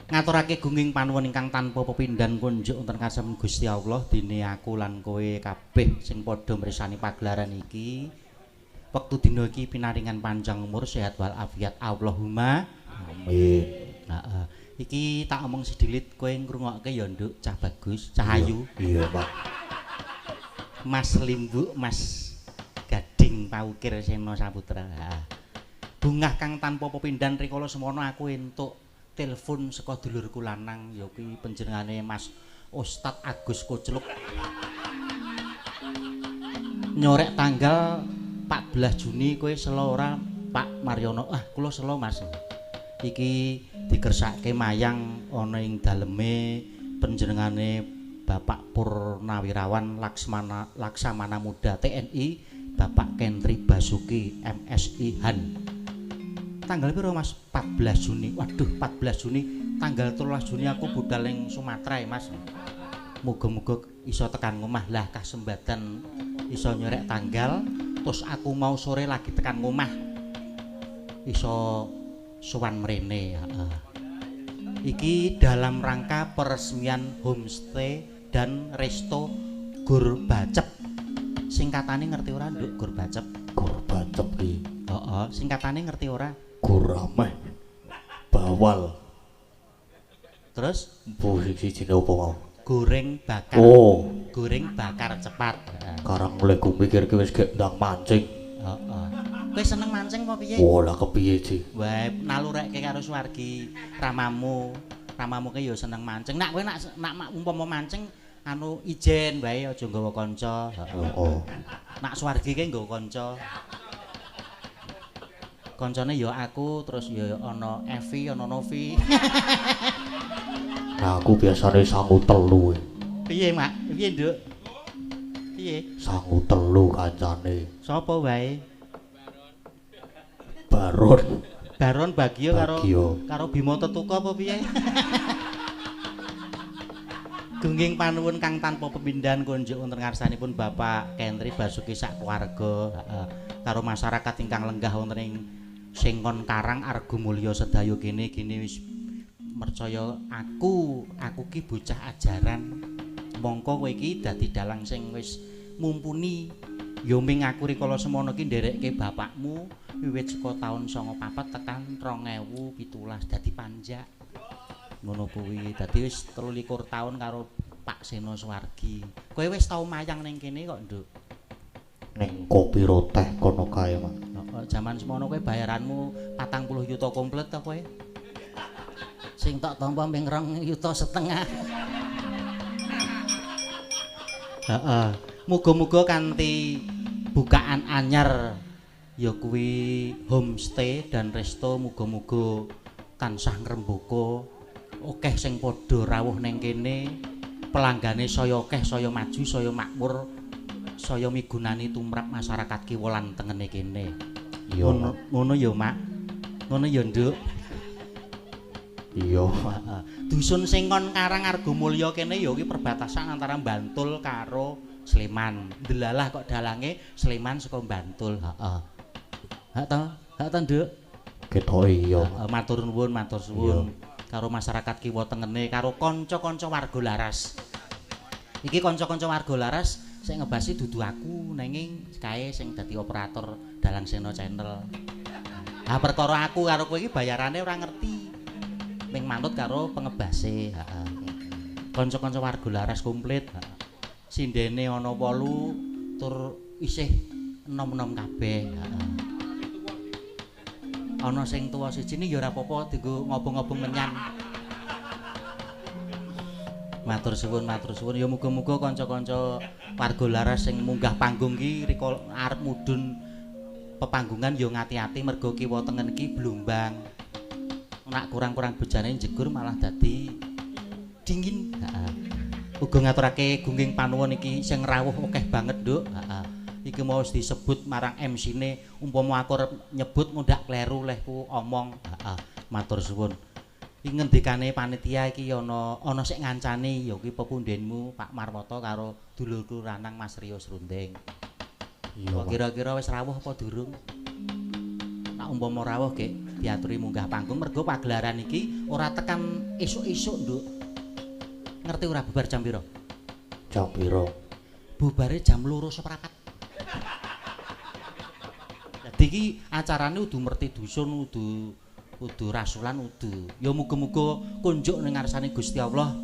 Ngaturake gunging panuwun ingkang tanpa pepindhan kunjuk wonten kasem Gusti Allah dene aku lan kowe kabeh sing padha mresani pagelaran iki wektu dina iki pinaringan panjang umur sehat wal afiat Allahumma amin. Heeh. Iki tak omong sedilit kowe ngrungokke ya Nduk cah bagus, cah ayu. Iya, Pak. Mas Limbuk, Mas Gading Paukir Sena Saputra. Bungah kang tanpa pepindhan rikala semono aku entuk telepon saka dulurku lanang ya kuwi panjenengane Mas Ustad Agus Kucluk. Nyorek tanggal 14 Juni kowe selo ora Pak Maryono? Ah, kula selo Mas. Iki dikersake mayang ana ing daleme panjenengane Bapak Purnawirawan Laksamana Muda TNI Bapak Kendri Basuki MSI Han. Tanggal piro Mas? 14 Juni. Waduh, 14 Juni. Tanggal 13 Juni aku budal ning Sumatera ya Mas. Muga-muga iso tekan omah lah kasembatan iso nyorek tanggal terus aku mau sore lagi tekan omah. Iso sowan mrene, heeh. Iki dalam rangka peresmian homestay dan resto Gur Bacep. Singkatane ngerti ora Nduk Gur Bacep? Gur Bacep iki. Heeh, singkatane ngerti ora? Gurameh bawal. Terus Bu siji opo mau? Goreng bakar. Oh, goreng bakar cepat. Karang mulai ku mikir ki wis gek ndang mancing. Heeh. Kowe seneng mancing apa piye? Oh, lah kepiye, Ji? Wae nalurekke karo Suwargi ramamu. Ramamu ke ya seneng mancing. Nak kowe nak umpama mancing anu ijen wae aja nggawa kanca. Heeh. Oh. Nak Suwargi ke nggawa kanca. Koncone ya aku terus ya ana Evi ana Novi. Nah, aku biasane sangu telu. Piye, Mak? Piye, Nduk? Piye? Sangu telu kancane. Sapa wae? Baron. Baron Bagio karo Bima Tetuka apa piye? Gungging panuwun kang tanpa pepindhan kunjuk wonten ngarsanipun Bapak Kendri Basuki sak keluarga, karo masyarakat ingkang lenggah wonten ing Sengkon Karang Argomulyo sedaya kene wis mercaya aku ki bocah ajaran. Mongko kowe iki dadi dalang sing wis mumpuni. Ya ming aku rikala semono ki nderekke bapakmu wiwit saka taun 94 tekan 2017 dadi panjak. Ngono kuwi. Dadi wis 23 taun karo Pak Seno Suwargi. Kowe wis tau mayang ning kene kok, Nduk? Ning kopi roteh kono kae, Mang. Heeh, jaman semono kowe bayaranmu 40 juta komplit ta kowe? Sing tok tampa ping 2,5 juta. Heeh. Muga-muga kanthi bukaan anyar ya kuwi homestay dan resto muga-muga tansah ngrembaka akeh sing padha rawuh ning kene pelanggane saya akeh saya maju saya makmur saya migunani tumrap masyarakat kiwa lan tengene kene. Iya, ngono ya Mak. Ngono ya Nduk. Iya. Dusun sing kon Karang Argomulya kene ya kuwi perbatasan antara Bantul karo Sleman. Delalah kok dalange Sleman saka Bantul. Heeh. Hak to, Nduk. Ketoke iya. Matur nuwun, matur suwun karo masyarakat kiwa tengene karo kanca-kanca warga laras. Iki kanca-kanca warga laras sing ngebasi dudu aku nanging kae sing dadi operator Dalang Sena Channel. Ah perkara aku karo kowe iki bayarane ora ngerti. Ming manut karo pengebase, heeh. Kanca-kanca warga laras komplit, heeh. Sindene ana 8 tur isih enom-enom kabeh, heeh. Ana sing tuwa siji ya ora apa-apa dienggo ngobong-ngobong menyan. Matur suwun ya muga-muga kanca-kanca warga laras sing munggah panggung iki rika arep mudhun pepanggungan ya ngati-ati mergo kiwa tengen iki blumbang. Nek kurang-kurang bejane jegur malah dadi dingin. Heeh. Uga ngaturake gungging panuwun iki sing rawuh akeh banget, Nduk. Heeh. Iki mau disebut marang MC-ne umpama aku arep nyebut ngundak kleru lehku omong. Heeh. Matur suwun. Iki ngendikane panitia iki ana sik ngancani ya kuwi pepundhenmu Pak Marwoto karo dulurku lanang Mas Rio Srundeng. Iya. Kira-kira wis rawuh apa durung? Nek umpama rawuh gek diaturi munggah panggung mergo pagelaran iki ora tekan esuk-esuk, Nduk. Ngerti ora bubar jam pira? Jam pira? Bubare jam 2:15. Dadi iki acarane udu merti dusun, udu rasulan udu. Ya muga-muga kunjuk ning ngarsane Gusti Allah.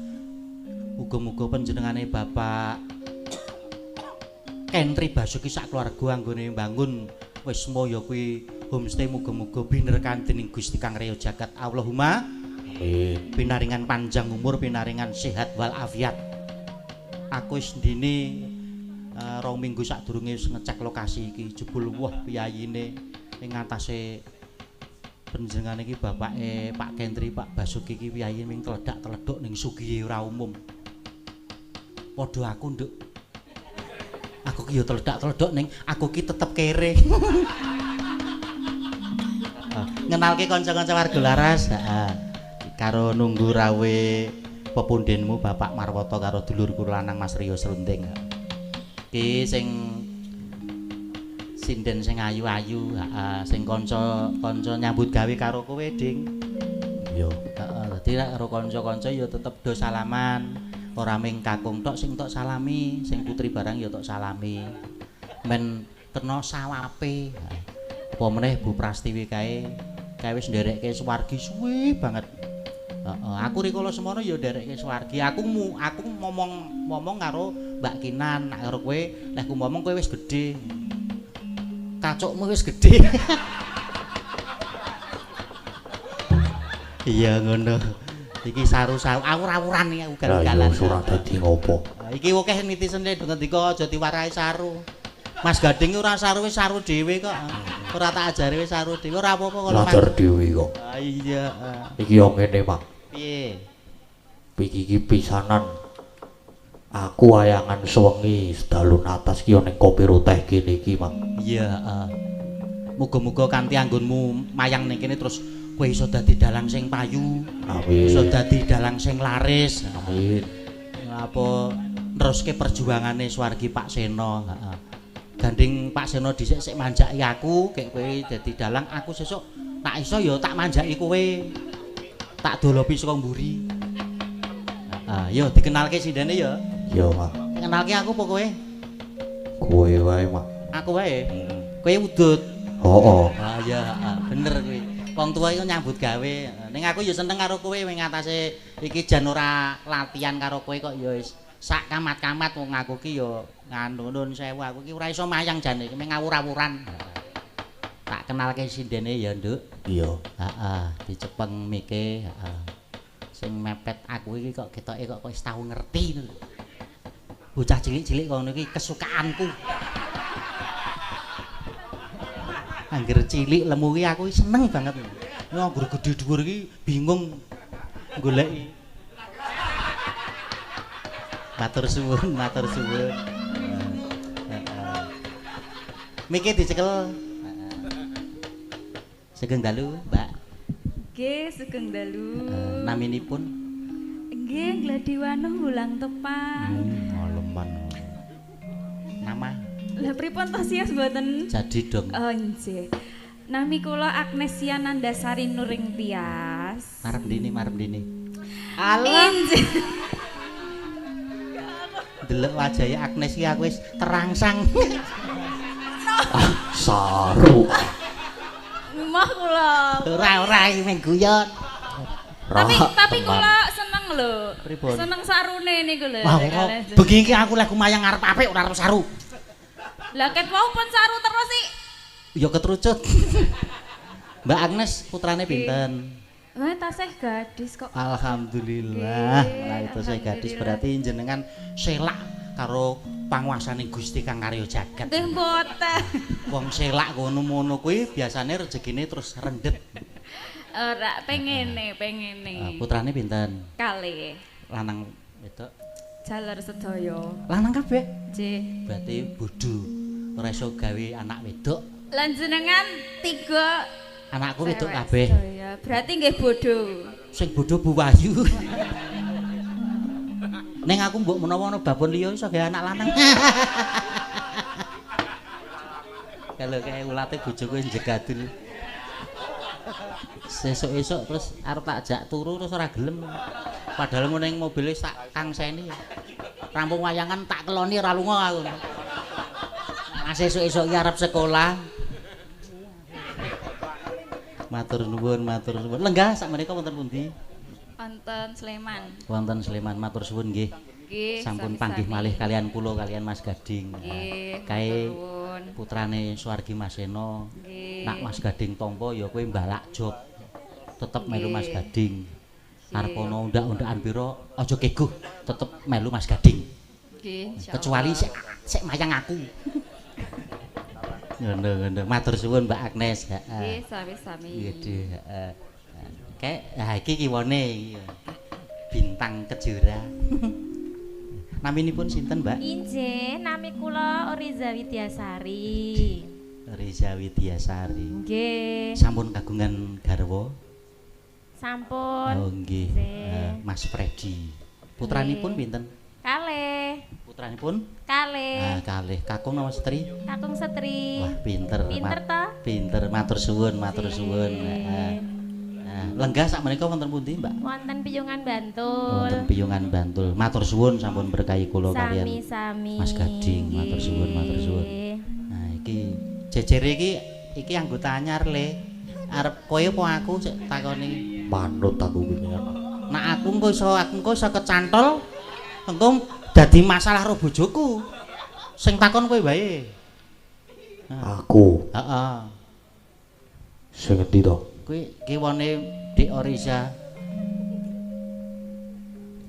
Muga-muga panjenengane Bapak Kentri Basuki sak keluarga anggone mbangun wisma ya kuwi homestay muga-muga binerkan dening Gusti Kang Raya Jagat. Allahumma amin. Pinaringan panjang umur, pinaringan sehat wal afiat. Aku wis ndine 2 minggu sadurunge wis ngecek lokasi iki jebul wah piyayine ing ngatasé panjenengane iki bapake Pak Kentri Pak Basuki iki piyayine ming teledak-teleduk ning sugihe ora umum. Padha aku, Nduk. Aku ki yo teledak-teleduk ning aku ki tetep kere. Ngenalke kanca-kanca warga laras, heeh. Karo nunggu rawe pepundhenmu Bapak Marwoto karo dulurku lanang Mas Rio Srundeng. Iki sing sinden sing ayu-ayu, heeh, sing kanca-kanca nyambut gawe karo kowe, Ding. Iya, heeh. Dadi karo kanca-kanca ya tetep do salaman. Ora ming kakung tok sing tok salami, sing putri barang ya tok salami. Men kena sawape. Apa meneh Bu Prastiwi kae wis nderekke Suwargi suwe banget. Heeh, aku rikala semono ya nderekke Suwargi. Aku ngomong karo Mbak Kinan, nek karo kowe lek ku ngomong kowe wis gedhe. Kacukmu wis gedhe. Iya ngono. Iki saru-saru awur-awuran iki aku galan-galan. Ya ora dadi ngopo. Iki akeh nitisene ngendika aja diwarai saru. Mas Gading ora saru wis saru dhewe kok. Ora tak ajari wis saru dhewe ora apa-apa kalau Belajar dhewe kok. Iya. Iki yo ngene, Pak. Piye? Iki pisanan. Aku wayangan sewengi sedalun atas ki ning kopi roteh kene iki, Mang. Iya, heeh. Muga-muga kanthi anggonmu mayang ning kene terus kowe iso dadi dalang sing payu. Amin. Iso dadi dalang sing laris. Amin. Apa neruske perjuangane Suwargi Pak Seno, heeh. Gandeng Pak Seno dhisik sik manjaki aku, gek kowe dadi dalang, aku sesuk tak iso ya tak manjaki kowe. Tak dolopi saka mburi. Heeh, yo dikenalke sindene ya. Yo, Mak. Kenalke aku apa kowe? Kowe wae, Mak. Aku wae. Kowe udut. Heeh. Ah iya, heeh, bener kuwi. Wong tuwa iku nyambut gawe. Ning aku ya seneng karo kowe wing atase iki jan ora latihan karo kowe kok ya wis sak kamat-kamat wong aku ki ya nganu nun sewu aku ki ora iso mayang jane iki ngawur-awuran. Tak kenalke sindene ya, Nduk. Iya. Heeh, dicepeng mike, heeh. Sing mepet aku iki kok ketoke kok wis tau ngerti lho. Bocah cilik-cilik kono iki kesukaanku. Angger cilik lemu ki aku seneng banget. Nek anggur gedhe dhuwur iki bingung goleki. Matur suwun, matur suwun. Miki dicekel. Sugeng dalu, Mbak. Nggih, sugeng dalu. Naminipun? Nggih, Gladiwanuh Wulang Tepang. Ngaleman. Nama? Lah pripun to sias mboten? Jadi dong. Oh, nggih. Nami kula Agnesia Nandasari Nuring Tias. Marep dini. Injih. Delok wajahe Agnes iki aku wis terangsang. Saru. Mah kula. Ora iki mung guyon. Tapi kula seneng lho. Pripun? Seneng sarune niku lho. Wah, bengi iki aku lek mayang arep apik ora arep saru. Lah ket wau pun saru terus sih. Ya ketrucut. Mbak Agnes putrane pinten? Wah, tasih gadis kok. Alhamdulillah. Lah itu saya gadis berarti jenengan selak karo panguasaning Gusti Kang Karya Jagat. Nggih mboten. Wong selak ngono-ngono kuwi biasane rezekine terus rendet. Ora pengene. Putrane pinten? Kalih. Lanang wedok. Jaler sedaya. Lanang kabeh. Nggih. Berarti bodho. Ora iso gawe anak wedok. Lan jenengan 3 Anakku wedok kabeh. Ya, berarti nggih bodho. Sing bodho Bu Wahyu. Ning aku mbok menawa ana babon liya iso gawe anak lanang. Kalau kayak ulate bojoku njegadul. Sesuk-esuk terus arep tak jak turu terus ora gelem. Padahal ngene ning mobil wis tak kangseni. Rampung wayangan tak keloni ora lunga aku. Nah, sesuk-esuk iki arep sekolah. Matur nuwun. Lenggah sak menika wonten pundi? Wonten Sleman. Wonten Sleman. Matur suwun nggih. Nggih. Sampun sami-sami. panggih malih kalian kula kalian Mas Gading. Nggih. Kae nuwun. putrane Suwargi Masena. Nggih. Nak Mas Gading tampa ya kowe mbalak job. Tetep melu Mas Gading. Arep ana undak-undakan pira aja keguh, tetep melu Mas Gading. Nggih, insyaallah. Kecuali sik mayang aku. Ngono. Matur suwun Mbak Agnes. Nggih, sami-sami. Nggih, heeh. Kayak iki kiwane iki. Bintang Kejora. Naminipun sinten, Mbak? Injih, nami kula Oriza Widyasari. Riza Widyasari. Nggih, Sampun kagungan garwa? sampun. Oh nggih. Mas Fredi. Putranipun pinten? Kalih, Putranipun? kalih. Kalih. Kakung nama Setri? Kakung Setri. Wah, pinter. Pinter toh? Pinter. Matur suwun. Lenggah sakmenika wonten pundi, Mbak? Wonten Piyungan Bantul. Wonten Piyungan Bantul. Matur suwun sampun berkahi kula kalian. Sami-sami. Mas Gading, matur suwun. Nggih. Nah, iki jejere iki anggota anyar le. Arep kowe apa aku cek takoni. Manut aku wingi. Nak aku engko iso kecantol. Engko dadi masalah karo bojoku. Sing takon kowe wae. Aku Heeh. sing ngendi to? Kuwi kiwane Dik Oriza.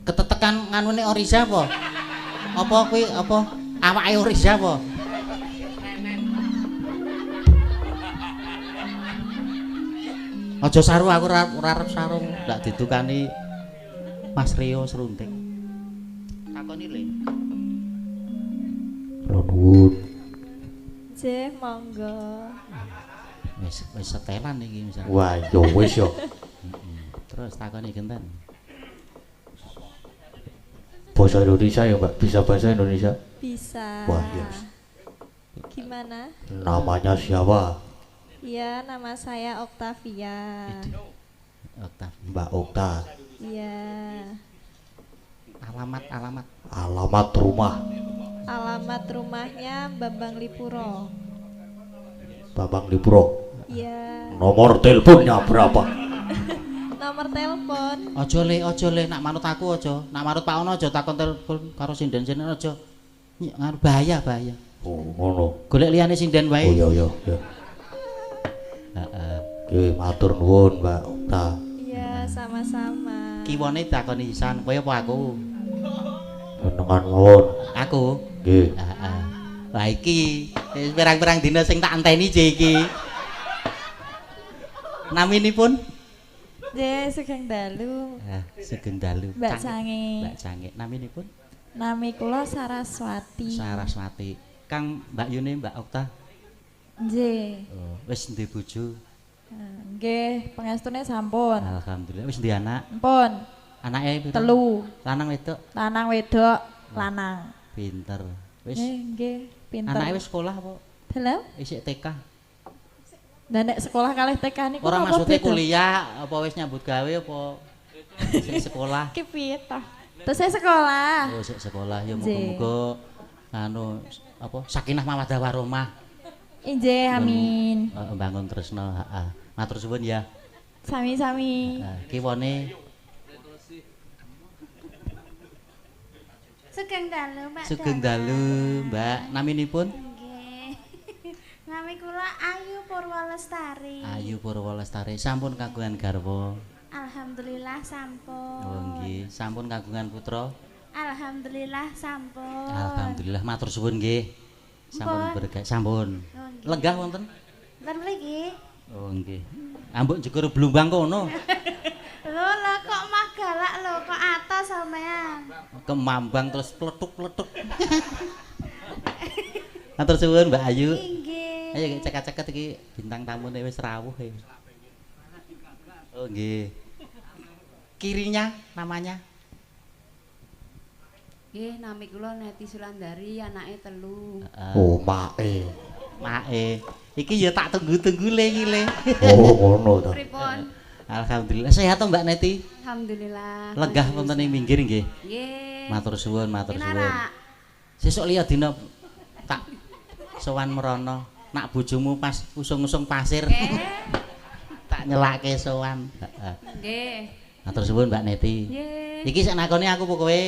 Ketetekan nganune Oriza apa? Apa kuwi apa awake Oriza apa? Aja saru aku ora arep sarung, ndak ditukani Mas Rio Serunting. Takoni le. Nuwun. Nggih, monggo. Wis setelan iki misal. Wah, yo wis yo. Terus takoni genten. Bahasa Indonesia ya, Mbak? Bisa bahasa Indonesia? Bisa. Wah, yes. Gimana? Namanya siapa? Iya, nama saya Oktavia. Oktav. Mbak Okta. Iya. Alamat. Alamat rumah Alamat rumahnya Bambang Lipuro. Babang Lipuro. Iya. Nomor teleponnya berapa? Nomor telepon. Aja le nak manut aku aja. Nak manut Pak Ono aja takon telepon karo sinden-sinden aja. Ngaruh bahaya. Oh, ngono. Golek liyane sinden wae. Oh iya. Heeh. Nggih, matur nuwun, Mbak Okta. Iya, sama-sama. Kiwone takoni isan, kowe apa aku? Jenengan mawon. Aku. Nggih. Heeh. Lah iki wis pirang-pirang dina sing tak enteni je iki. Naminipun? Nggih, Sugeng Dalu. Sugeng Dalu. Mbak Sange. Mbak Sange. Naminipun? Nami kula Saraswati. Saraswati. Kang Mbak Yune, Mbak Okta. Nggih. Oh, wis ndek bojo. Nggih, pangestune sampun. Alhamdulillah wis ndek anak. Ampun. Anake piro? 3. Lanang wedok. Lanang wedok, lanang. Pinter. Wis Nggih, pinter. anake wis sekolah apa? Dalam? Isik TK. Lah nek sekolah kalih TK niku Ora napa maksudnya beda? kuliah apa wis nyambut gawe apa isik sekolah? Ki piye ta? Terus saya sekolah. Oh, isik sekolah ya Nggih. muga-muga anu apa sakinah mawaddah warahmah. Injih, amin. Bangun tresno, heeh. Matur suwun ya. Sami-sami. Kiwone Sugeng dalu, Mbak. Sugeng Dalu, Mbak. Naminipun? Nggih. Nami kula Ayu Purwolestari. Ayu Purwolestari. Sampun kagungan garwa. Alhamdulillah sampun. Oh nggih, sampun kagungan putra. Alhamdulillah sampun. Alhamdulillah matur suwun nggih. Sampun Mpun. berkah, sampun. Oh, nggih. Lenggah wonten? Nten mriki. Oh nggih. Ambuk jegur blumbang kono. Lho kok mah galak lho, kok atos sampean. Kemambang terus pletuk-pletuk. Matur suwun Mbak Ayu. Nggih. Ayo ceket-ceket iki bintang tamune wis rawuh ya. Oh nggih. Kirinya namanya? Nggih, nami kula Neti Sulandari, anake 3. Oh, Mae. Mae. Iki ya tak tunggu-tunggu le iki le. Oh, ngono ta. Pripun? Alhamdulillah sehat to Mbak Neti? Alhamdulillah. Lenggah wonten ing minggir nggih. Nggih. Matur suwun, matur suwun. Kinara. Sesuk liya dina tak sowan merono. Nak bojomu pas usung-usung pasir. Tak nyelake sowan. Heeh. Nggih. Matur suwun Mbak Neti. Nggih. Iki sak nakoni aku apa kowe?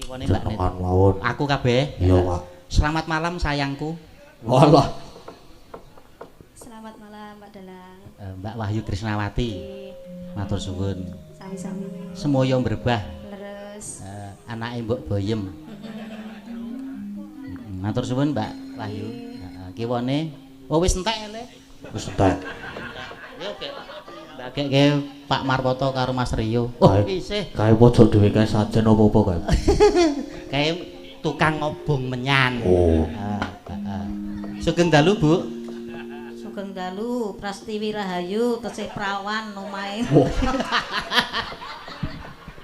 Kiwane Mbak Neti. Jenengan mawon. Aku kabeh. Iya, Pak. Selamat malam sayangku. Walah. Selamat malam, Mbak Dalang. Mbak Wahyu Krisnawati. Matur suwun. Sami-sami. Semoyo mbrebah. Leres. Anake Mbok Boyem. Matur suwun Mbak Wahyu. Heeh, kiwane oh wis entek le. Wis entek. Ya oke. Mbak Gek Pak Marwoto karo Mas Rio. Oh, Kae- isih. Kae pojok dhewe kae sajen apa-apa kae. Kae tukang ngobong menyan. Oh. Heeh. Sugeng dalu, Bu. Sugeng dalu Prastiwi Rahayu tesih prawan omahe.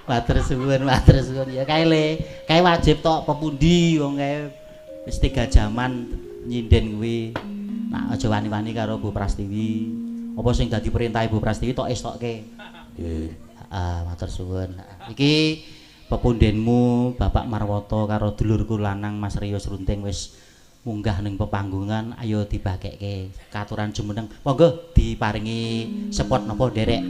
Matur suwun, matur suwun. Ya kae le, kae wajib tok pepundi wong kae wis 3 jaman nyinden kuwi. Nak aja wani-wani karo Bu Prastiwi. Apa sing dadi perintah Ibu Prastiwi tok estokke. Nggih. Heeh, matur suwun. Iki pepundenmu Bapak Marwoto karo dulurku lanang Mas Rio Srunting wis munggah ning pepanggungan, ayo dibakekke katuran jumeneng. Monggo diparingi support napa derek.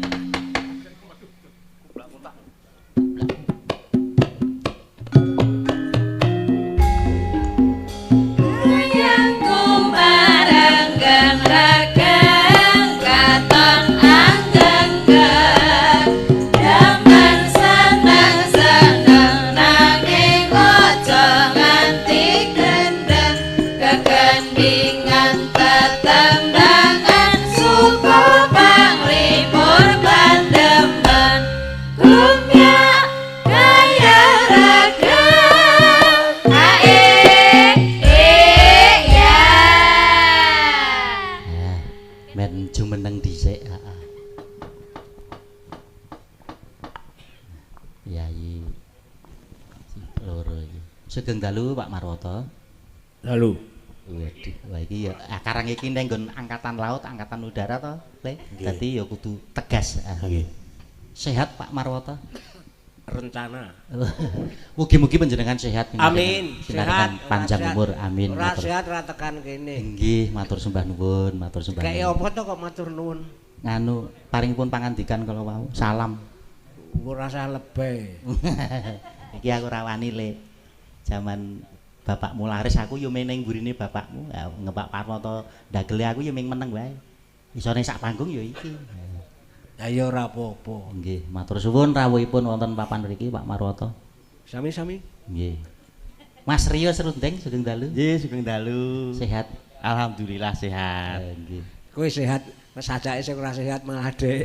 Men jumeneng dhisik, heeh. Yai loro iki. Sugeng dalu Pak Marwoto. Lalu. Waduh, wah iki ya akarang iki ning nggon angkatan laut, angkatan udara to, Le. Nggih. Dadi ya kudu tegas. Nggih. Sehat Pak Marwoto? rencana. Mugi-mugi panjenengan sehat. Amin. Sehat, panjang umur. Amin. Ora sehat ora tekan kene. Nggih, matur sembah nuwun, matur sembah. Kayak apa to kok matur nuwun? Nganu, paringipun pangandikan kala wau. Salam. Ora usah lebay. Iki aku rawani le. Zaman bapakmu laris aku yo meneng burine bapakmu. Ngepak Parmata ndagele aku yo ming meneng wae. Isone sak panggung yo iki. Ayo ora apa-apa. Nggih, matur suwun rawuhipun wonten papan mriki Pak Marwata. Sami-sami. Nggih. Mas Rio Serundeng sugeng dalu. Nggih, sugeng dalu. Sehat. Alhamdulillah sehat. Nggih. Kowe sehat, sajake sing ora sehat malah dhek.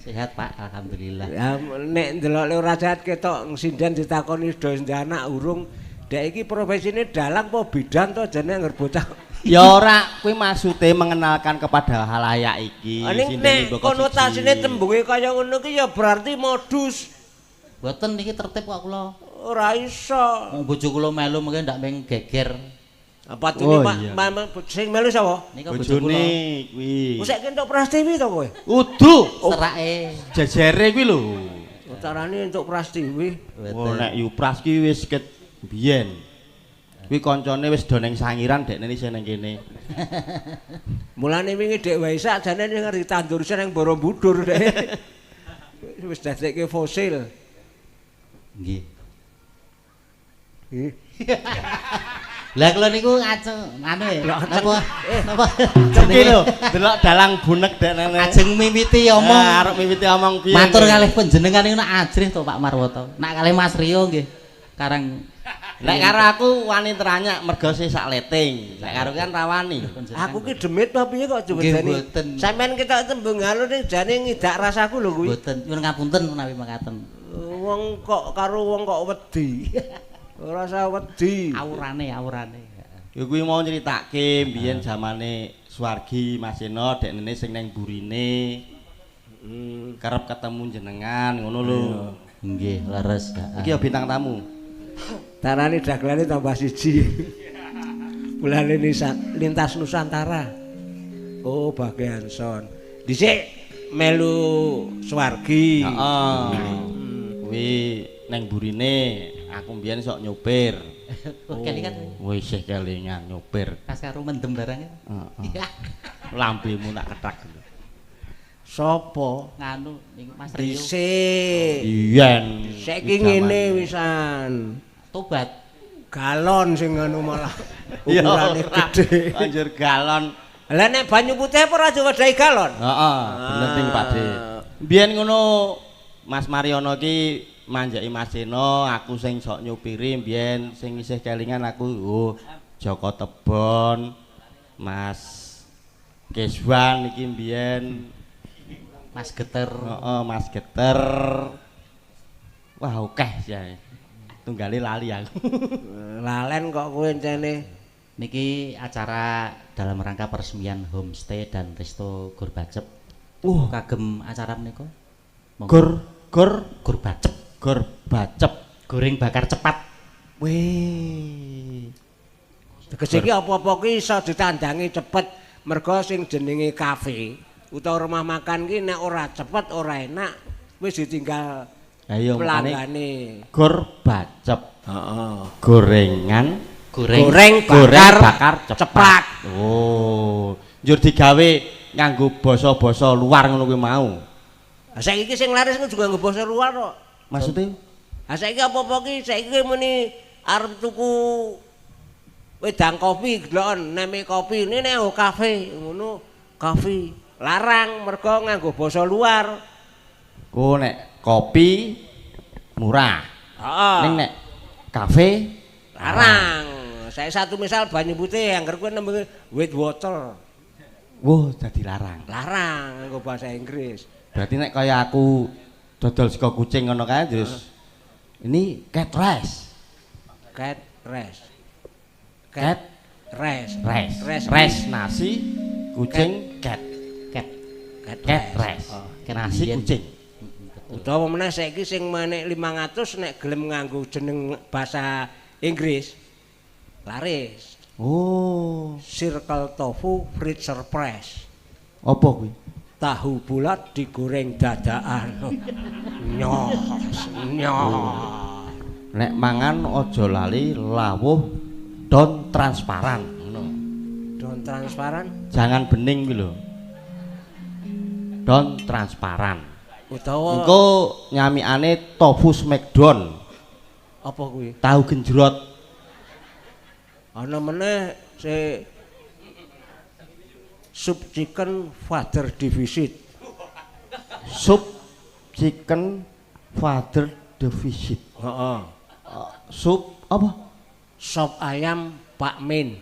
Sehat Pak, alhamdulillah. Ya nek ndelok ora sehat ketok sinden ditakoni do anak urung. Dek iki profesine dalang apa bidan to jane ngger bocah. Ya ora, kuwi maksude mengenalkan kepada halayak iki. Ning nek konotasine tembunge kaya ngono ki ya berarti modus. Mboten niki tertib kok kula. Ora iso. Bojo kula melu mengke ndak meng geger. Apa tune Pak sing melu sapa? Nika bojo kula. Bojone kuwi. Wis sak entuk Prastiwi to kowe? Udu Serake. jejere kuwi lho. Carane entuk Prastiwi. Oh nek Yupras ki wis ket biyen. Kuwi kancane wis do ning Sangiran dekne isih ning kene. Mulane wingi Dek Waisak jane ning ditandur ning Borobudur Dek. Wis dadekke fosil. Nggih. Nggih. Lah kula niku ngajeng anu napa napa Iki lho, delok dalang bunek dekne. ajeng mimiti omong. Arep mimiti omong piye. Matur kalih panjenengan niku nak ajrih to Pak Marwata. Nak kalih Mas Rio nggih. Karang Lek karo aku wani teranyak mergo sih sak leting. Lek karo kan rawani. Aku ki demit apa piye kok jebedane. Sampeyan ketok tembung alus ning jane ngidak rasaku lho kuwi. Mboten, nyuwun ngapunten menawi mekaten. Wong kok karo wong kok wedi. Ora usah wedi. Aurane. Ya kuwi mau nyeritake biyen zamane Suwargi Maseno dekne sing ning burine. Kerep ketemu jenengan ngono lho. Nggih, leres. Iki ya bintang tamu. Tarane dagelane tambah siji. Mulane lintas Nusantara. Oh, bagian son. Dhisik melu Suwargi. Heeh. Kuwi ning burine aku mbiyen sok nyopir. Kelingan. Wis kelingan nyopir. Pas karo mendem barangnya. Heeh. Lambemu tak ketak. Sopo? Nganu niku Mas Rio. Dhisik. Iyen. Saiki ngene wisan. Tobat. Galon sing ngono malah Ya ukurane gedhe. Anjir galon. Lah nek banyu putih apa ora diwedahi galon? Heeh, bener ning Pakde. Biyen ngono Mas Mariono ki manjaki Mas Seno, aku sing sok nyupiri mbiyen sing isih kelingan aku Joko Tebon, Mas Keswan iki mbiyen Mas Geter. Heeh, Mas Geter. Wah, akeh sih. Tunggale lali aku. Lalen kok kowe encene. Niki acara dalam rangka peresmian homestay dan resto Gur Bacep. Kagem acara menika. Gur Bacep. Gur Bacep. Goreng bakar cepat. Weh. Tegese iki apa-apa ki iso ditandangi cepet mergo sing jenenge kafe utawa rumah makan ki nek ora cepet ora enak wis ditinggal Ayo pelangane. Gur Bacep. Heeh. Gorengan goreng bakar cepat. Oh, njur digawe nganggo basa-basa luar ngono kuwi mau. Lah saiki sing laris ku juga nggo basa luar kok. Maksude? Lah saiki apa-apa ki saiki muni arep tuku wedang kopi delokon neme kopi ini nek kafe ngono kafe larang mergo nganggo basa luar. Oh nek kopi murah. Heeh. Ning nek kafe larang. Saya satu misal banyu putih angger kuwi nembung with water. Wah, dadi larang. Larang nganggo bahasa Inggris. Berarti nek kaya aku dodol sego kucing ngono kae terus ini cat rice. Cat rice. Cat rice nasi kucing cat rice. Nasi kucing. Utawa meneh saiki sing menek 500 nek gelem nganggo jeneng bahasa Inggris laris. Oh, Circle tofu fried surprise. apa kuwi? tahu bulat digoreng dadakan. Nyos. Nek mangan aja lali lawuh don transparan ngono. Don transparan? Jangan bening kuwi lho. Don transparan. Utawa engko nyamiane tofu smackdown. Apa kuwi? Tahu genjrot. Ana meneh sup chicken father deficit. Sup chicken father deficit. Heeh. Sup apa? Sop ayam Pak Min.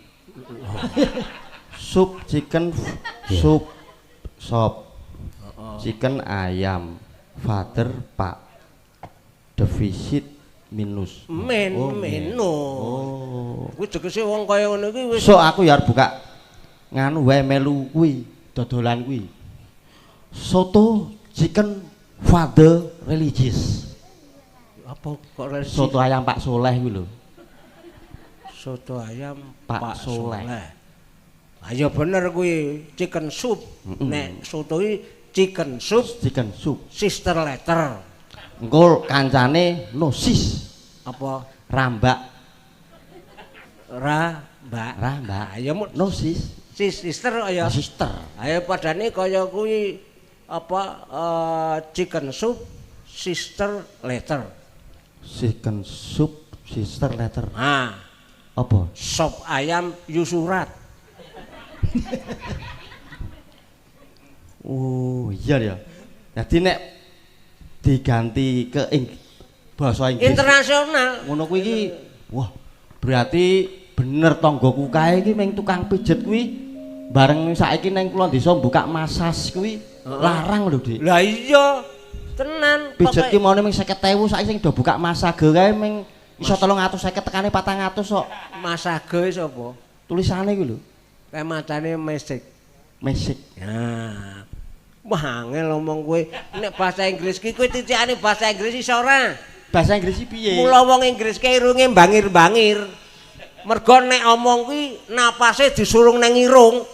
Sup chicken sup sop chicken ayam father Pak deficit minus Menu. Kuwi tegese wong kaya ngono kuwi wis. So aku ya arep buka nganu wae melu kuwi dodolan kuwi. Soto chicken father religious. Apa kok religi? Soto ayam Pak Soleh kuwi lho. Soto ayam Pak Soleh. Ayo bener kuwi chicken soup. Nek soto iki chicken soup sister letter. Engko kancane nosis. Apa? Rambak. Rambak. Ayo nosis. Sister ayo. Sister. Ayo padane kaya kuwi apa chicken soup sister letter. Chicken soup sister letter. Ah. Apa? Sop ayam Yusurat. Oh iya ya. Jadi nek diganti ke bahasa Inggris internasional ngono kuwi iki wah berarti bener tanggoku kae iki meng tukang pijet kuwi bareng saiki nang kula desa buka masas kuwi larang lho Dik. Lah iya tenan pijet ki mone meng 50.000 saiki sing do buka masage kae meng iso 350 tekane 400 kok. Masage sapa? Tulisane kuwi lho. Kae macane mesik. Nah. Wah, angel ngomong kowe. Nek bahasa Inggris ki kowe titikane bahasa Inggris iso ora? Bahasa Inggris iki piye? Mula wong Inggris ki irunge bangir-bangir. Mergo nek omong kuwi napase disurung nang irung.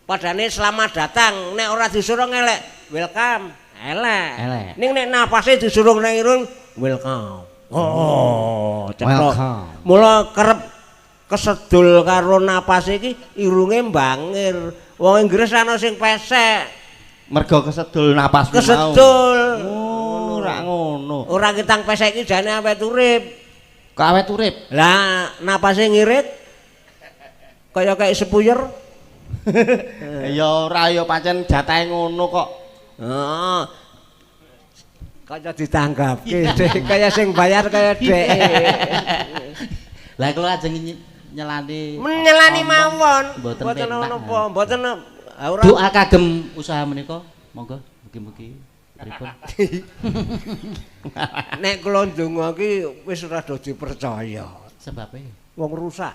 Padane selamat datang, nek ora disuruh elek, welcome. Elek. Ning nek napase disurung nang irung, welcome. Oh, ceklok. Mula kerep kesedul karo napas iki irunge bangir. Wong Inggris ana sing pesek. Mergo kesedul napas mau. Kesedul. Oh, ora ngono. Ora kitang pesek iki jane awet urip. Kok awet urip? Lah, napase ngirit. Kaya kayak sepuyer. Ya ora ya pancen jatahe ngono kok. Heeh. Kaya ditanggapke, kaya sing bayar kaya dhek. Lah kula ajeng nyelani mawon. Mboten napa, mboten ora. Doa kagem usaha menika, monggo mugi-mugi pripun. Nek kula ndonga ki wis ora do dipercaya. Sebabe wong rusak.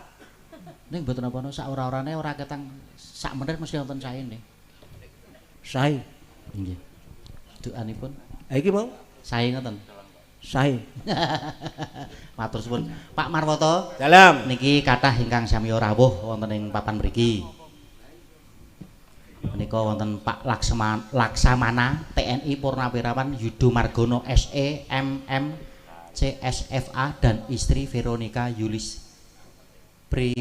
Ning mboten apa-apa sak ora-orane ora ketang sak menit mesti wonten saene. Sae. Nggih. Doanipun. Ha iki mau sae ngoten. Sae. Matur suwun. Pak Marwoto. Dalam. Niki kathah ingkang samiya rawuh wonten ing papan mriki. Menika wonten Pak Laksamana TNI Purnawirawan Yudo Margono SE MM CSFA dan istri Veronica Yulis Pri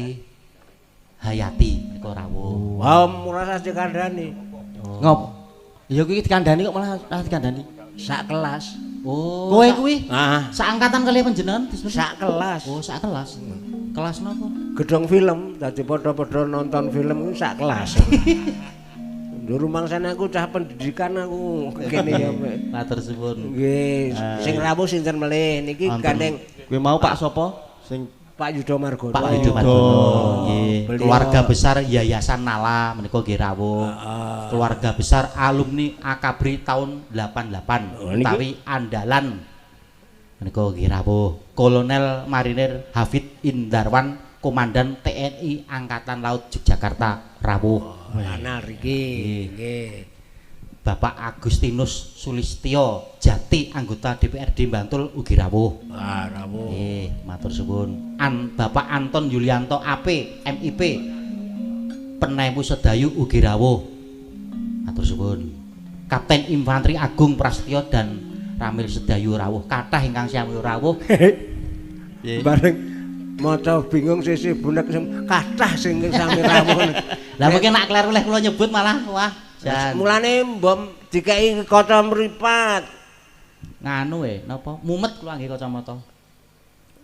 Hayati menika rawuh. Wah, murah dikandani. Ngop. Ya kuwi dikandani kok malah dikandani. Sak kelas. Oh. Kowe kuwi? Ah. Seangkatan kali panjenengan? Sak kelas. Oh, sak kelas. Kelas napa? Gedung film, dadi padha-padha nonton film sak kelas. Nduru mangsane aku cah pendidikan aku kene ya. Matur suwun. Nggih, sing rawuh sinten melih niki gandeng. Kuwi mau Pak sapa? Sing Pak Yudo Margono. Pak Yudo Margono. Nggih. Keluarga besar Yayasan Nala menika nggih rawuh. Keluarga besar alumni Akabri tahun 88 utawi andalan menika nggih rawuh. Kolonel Marinir Hafid Indarwan Komandan TNI Angkatan Laut Yogyakarta rawuh. Ana riki. Nggih. Bapak Agustinus Sulistyo Jati anggota DPRD Bantul ugi rawuh. Ah, rawuh. Nggih, matur suwun. Bapak Anton Yulianto AP MIP Penewu Sedayu ugi rawuh. Matur suwun. Kapten Infanteri Agung Prasetyo dan Ramil Sedayu rawuh kathah ingkang sami rawuh. Bareng maca bingung sisi bunek kathah sing sami rawuh. Lah mungkin nak kleru leh kula nyebut malah wah jan. Mulane mbok dikeki kaca mripat. Nganu napa? Mumet kula nggih kacamata.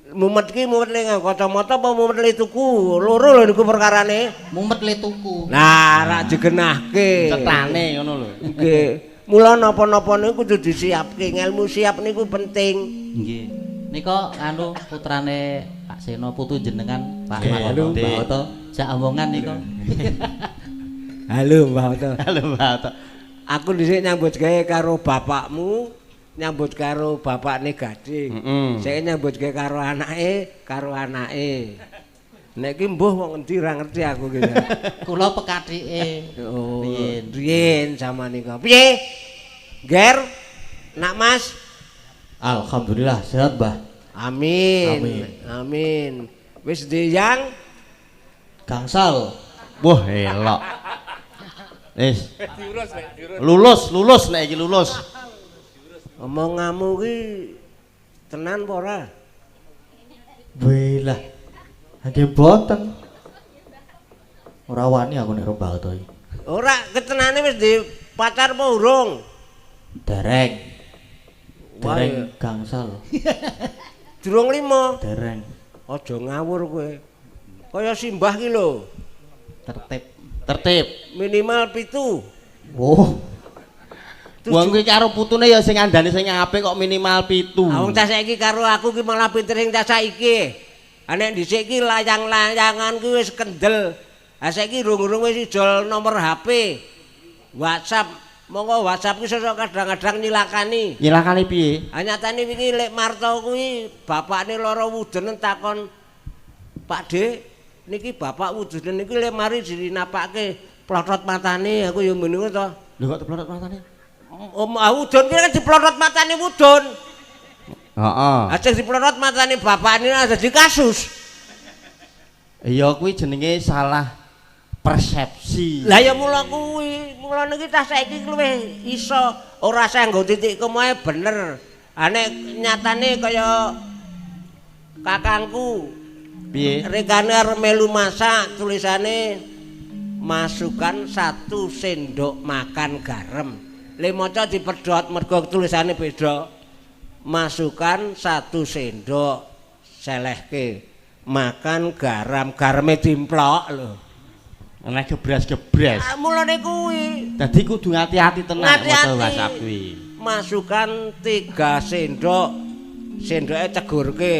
Mumet ki mumet le kacamata apa mumet le tuku? Loro lho niku perkarane. Mumet le tuku. Nah, rak digenahke. Cetane ngono lho. Nggih. Mula napa-napa niku kudu disiapke, ilmu siap niku penting. Nggih. Nika anu putrane Pak Seno putu jenengan Pak Halo Mbah Oto. Jak omongan nika. Halo Mbah Oto. Halo Mbak Oto. Aku dhisik nyambut gawe karo bapakmu, nyambut karo bapakne Gading. Saya nyambut gawe karo anake. Nek ki mbuh wong endi ora ngerti aku ki. Kula pekathike. Oh, riyen zaman niku. Piye? Ger? Nak Mas? Alhamdulillah sehat, Mbah. Amin. Wis ndeyang Gangsal. Wah, elok. Wis. Lulus nek iki lulus. omonganmu ki tenan apa ora? Wih lah. Nggih boten. Ora wani aku nek karo Mbah Oto iki. Ora ketenane wis di pacar apa urung? Dereng. Wah, Dereng gangsal. Durung 5. Dereng. Aja ngawur kowe. Kaya simbah ki lho. Tertib. Minimal 7. Oh. Wong kuwi karo putune ya sing andane sing apik kok minimal 7. Wong cah saiki karo aku ki malah pinter sing cah saiki. Nek dhisik ki layang-layangan ki wis kendel. Ha saiki rung-rung wis idol nomor HP. WhatsApp, monggo WhatsApp ki sesuk kadang-kadang nyilakani. Nyilakani piye? Ha nyatane wingi lek Marto kuwi bapakne lara wudenen takon Pak De, niki bapak wudenen niki lek mari dinapake plotot matane aku ya menengo to. Lho kok plotot matane? Wudun ki kan diplotot matane wudun. Heeh. Ajeng diplotot matane bapakne dadi kasus. Iya kuwi jenenge salah persepsi. Lah ya mula kuwi, mula niki tas saiki luwih iso ora sanggo titik komae bener. Nek nyatane kaya kakangku Piye? rekane arep melu masak tulisane masukkan 1 sendok makan garam. Le maca dipedhot mergo tulisane beda. Masukkan 1 sendok selehke makan garam, garame dimplok lho. Nek gebras-gebras. Mulane kuwi. Dadi kudu hati-hati tenan maca WhatsApp kuwi. Masukkan 3 sendok, sendoke cegurke.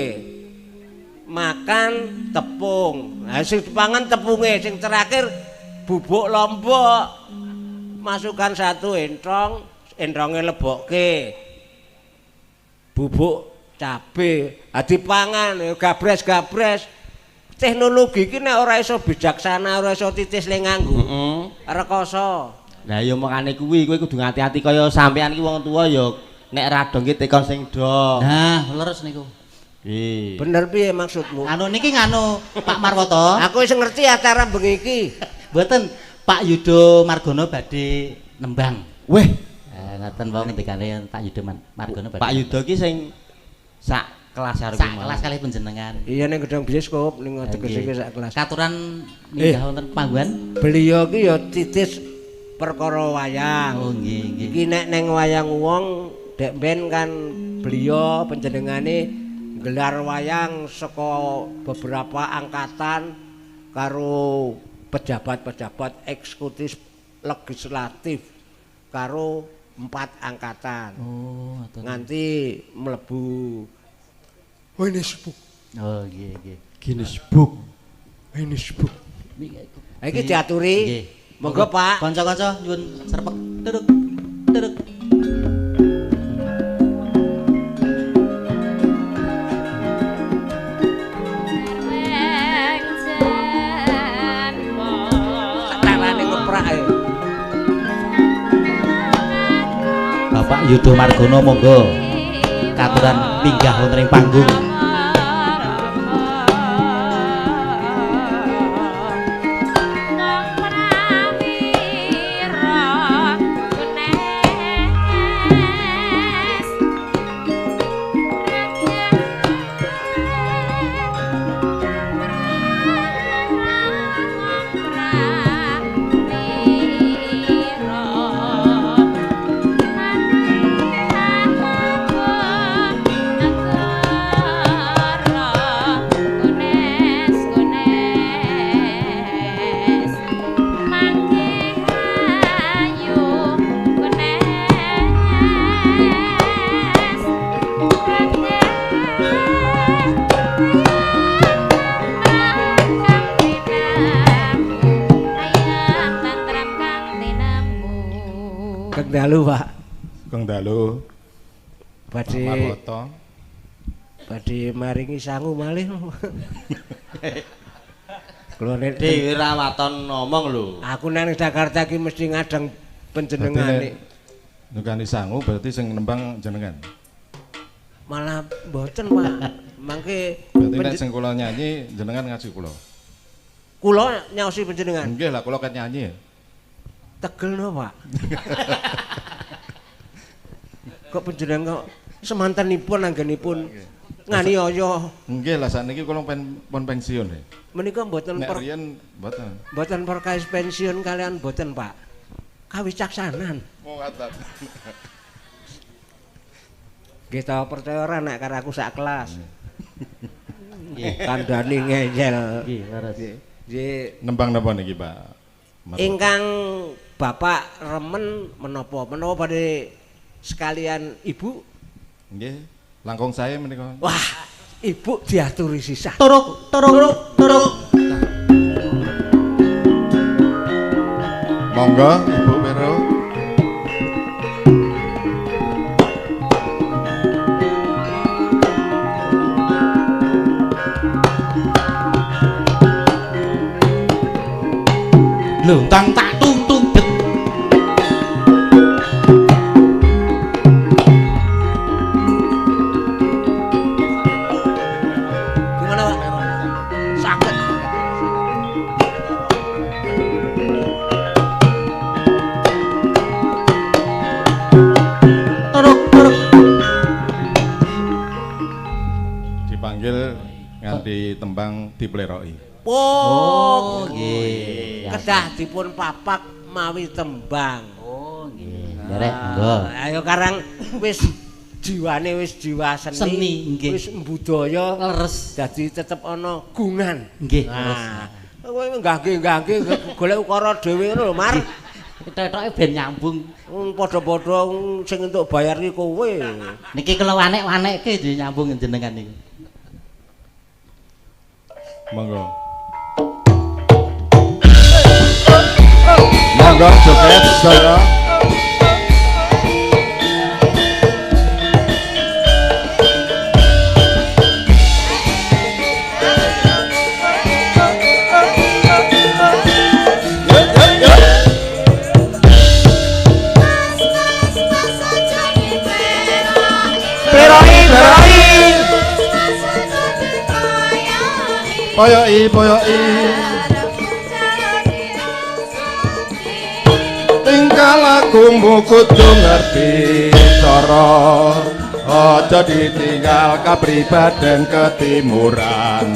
Makan tepung. Nah sing dipangan tepunge, sing terakhir bubuk lombok. Masukkan 1 entrong, entronge lebokke. Bubuk cabe, dipangan gabres-gabres. Teknologi iki nek ora iso bijaksana, ora iso titis le nganggo. Rekoso. Lah ya makane kuwi kowe kudu hati-hati kaya sampean iki wong tuwa ya nek radong ki tekon sing do. Nah, leres niku. Nggih. Bener piye maksudmu? Anu niki nganu Pak Marwoto. Aku wis ngerti acara bengi iki. Mboten Pak Yudo Margono badhe nembang. Weh, Ngoten wae ngendikane Pak Yudo Margono badhe. Pak Yudo ki sing sak kelas karo sak kelas kalih panjenengan. Iya ning gedung bioskop ning tegese sak kelas. Katuran minggah wonten panggonan. Beliau ki ya titis perkara wayang. Oh nggih, nggih. Iki nek neng wayang wong dek ben kan beliau panjenengane gelar wayang saka beberapa angkatan karo pejabat-pejabat eksekutif legislatif karo 4 angkatan. Oh, nganti mlebu Guinness Book. Oh, nggih, nggih. Guinness Book. Guinness Book. Iki diaturi. Nggih. Monggo Pak. Kanca-kanca nyuwun serpek. Duduk. Duduk. Carane ngeprak ae. Bapak Yudo Margono monggo katuran minggah wonten ing panggung. dalu. Badhe maringi sangu malih. Kula nek Dewi rawaton ngomong lho. aku nang Jakarta iki mesti ngadeng panjenengane. Nukani sangu berarti sing nembang jenengan. Malah mboten, Pak. Mangke Berarti nek sing kula nyanyi jenengan ngaji kula. kula nyaosi panjenengan. Nggih lah kula ket nyanyi. Tegel no, Pak. Kok panjenengan kok semantenipun anggenipun nganiaya. Nggih lah sakniki kula pun pensiun. Menika mboten Nek riyen mboten. mboten perkais pensiun kalian mboten, Pak. Kawicaksanan. Oh, ngaten. Kita percaya ora nek karo aku sak kelas. Kandhane ngeyel. Nggih, leres. Nggih. Nembang napa niki, Pak? Ingkang Bapak remen menapa badhe sekalian Ibu? Nggih, langkung saya menika. Wah, Ibu diaturi sisah. Turuk. Monggo Ibu Vero. Luntang tak tung bet. Gimana, Pak? Sakit. Turuk. Dipanggil nganti tembang dipleroki. Oh, nggih. Kedah dipun papak mawi tembang. Oh, nggih. Derek, monggo. Ayo karang wis jiwane wis jiwa seni, Seni, nggih. wis budaya Leres. dadi tetep ana gungan. Nggih, leres. Nah, kowe nggangge-nggangge golek ukara dhewe ngono lho, Mar. Ketoke ben nyambung. Padha-padha sing entuk bayar iki kowe. Niki kula wanek-wanekke nyambung jenengan niku. Monggo. Monggo joget saya. Poyoki. Tingkah lakumu kudu ngerti cara aja ditinggal kapribaden ketimuran.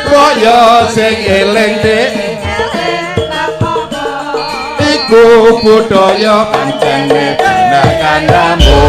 Kaya sing eling dik iku budaya pancen bener kandamu.